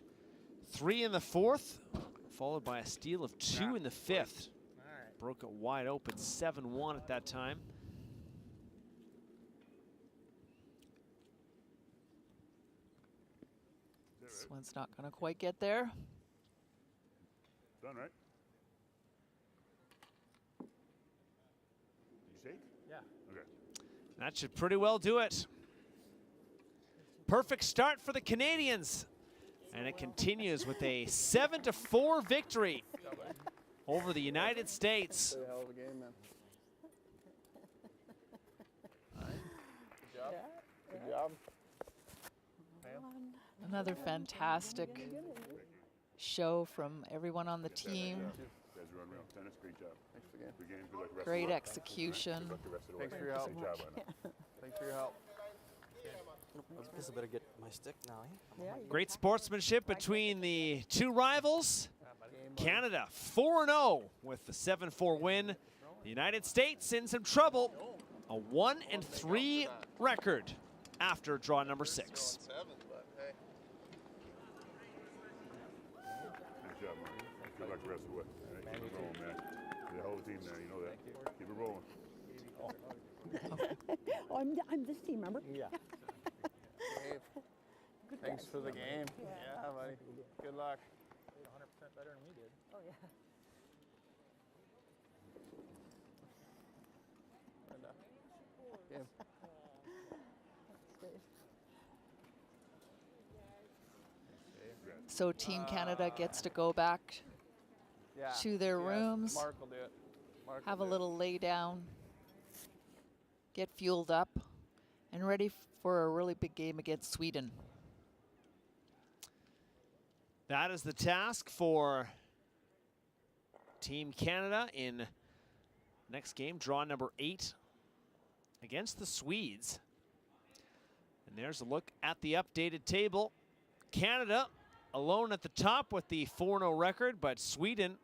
3 in the 4th, followed by a steal of 2 in the 5th. Broke it wide open, 7-1 at that time. Swen's not going to quite get there. Done, right? Did you shake? Yeah. Okay. That should pretty well do it. Perfect start for the Canadians. And it continues with a 7-4 victory over the United States. Play a hell of a game, man. All right. Good job. Good job. Another fantastic show from everyone on the team. You guys are unreal. Dennis, great job. Thanks for the game. Good game. Good luck the rest Great of the way. execution. Good luck the rest of the way. Thanks for your help. Great job on that. Thanks for your help. I guess I better get my stick now, eh? Yeah, Great sportsmanship between the two rivals. Game, Canada 4-0 with the 7-4 win. The United States in some trouble. A 1-3 record after draw number 6. Nice job, Mark. Good luck the rest of the way. All right, keep it rolling, man. The whole team there, you know that. Keep it rolling. Oh, I'm this team, remember? Yeah. Dave, thanks for the game. Yeah, buddy. Good luck. 100% better than we did. Oh, yeah. Game. So Team Canada gets to go back Yeah. to their Yeah, rooms, Mark will do it. Mark have a will do it. little lay down, get fueled up, and ready for a really big game against Sweden. That is the task for Team Canada in next game, draw number 8 against the Swedes. And there's a look at the updated table. Canada alone at the top with the 4-0 record, but Sweden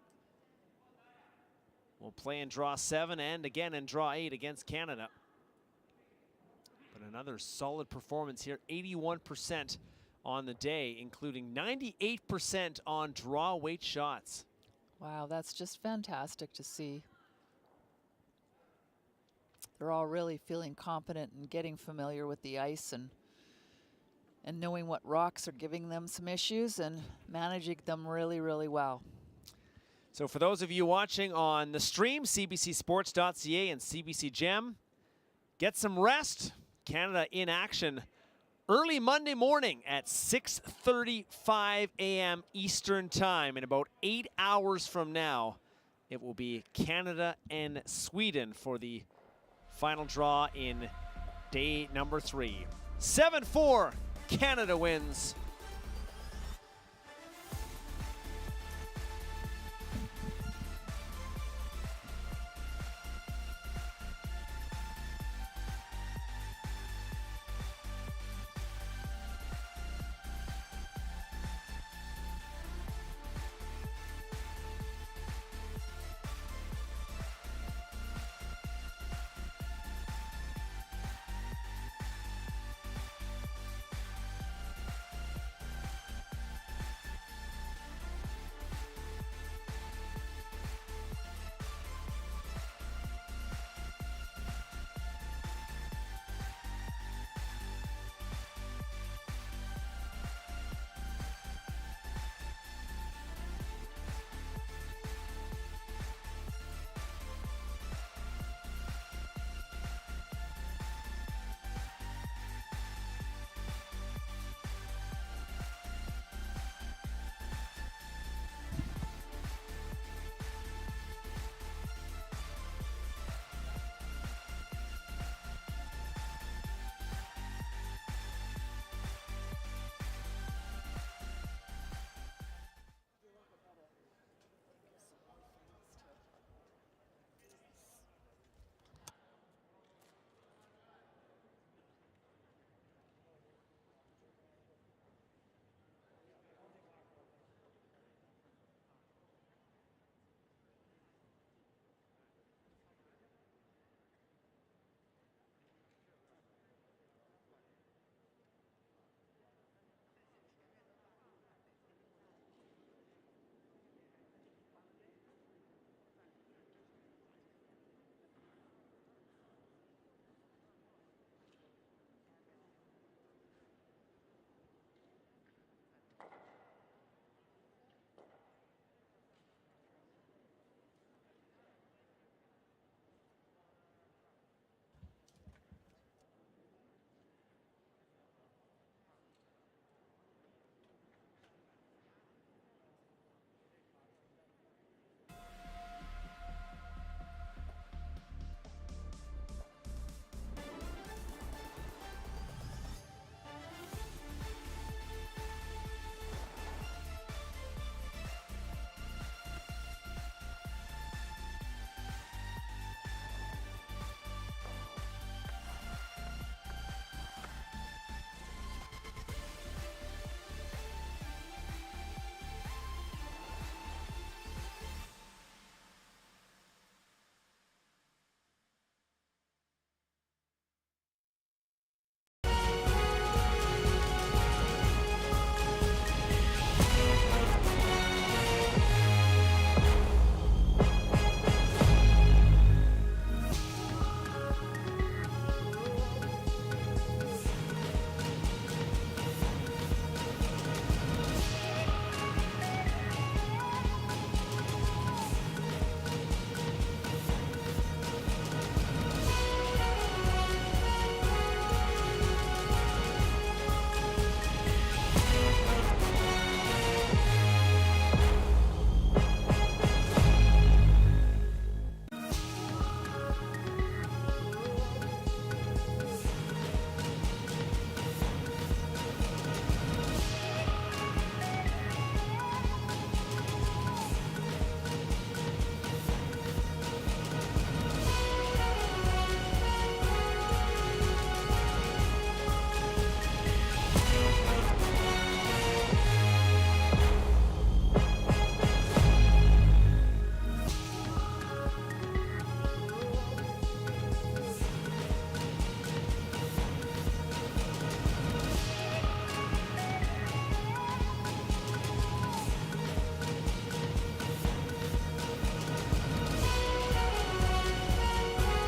will play in draw 7 and again in draw 8 against Canada. But another solid performance here, 81% on the day, including 98% on draw weight shots. Wow, that's just fantastic to see. They're all really feeling confident and getting familiar with the ice and knowing what rocks are giving them some issues and managing them really, really well. So for those of you watching on the stream, cbcsports.ca and CBC Gem, get some rest. Canada in action early Monday morning at 6:35 a.m. Eastern Time. In about 8 hours from now, it will be Canada and Sweden for the final draw in day number 3. 7-4, Canada wins.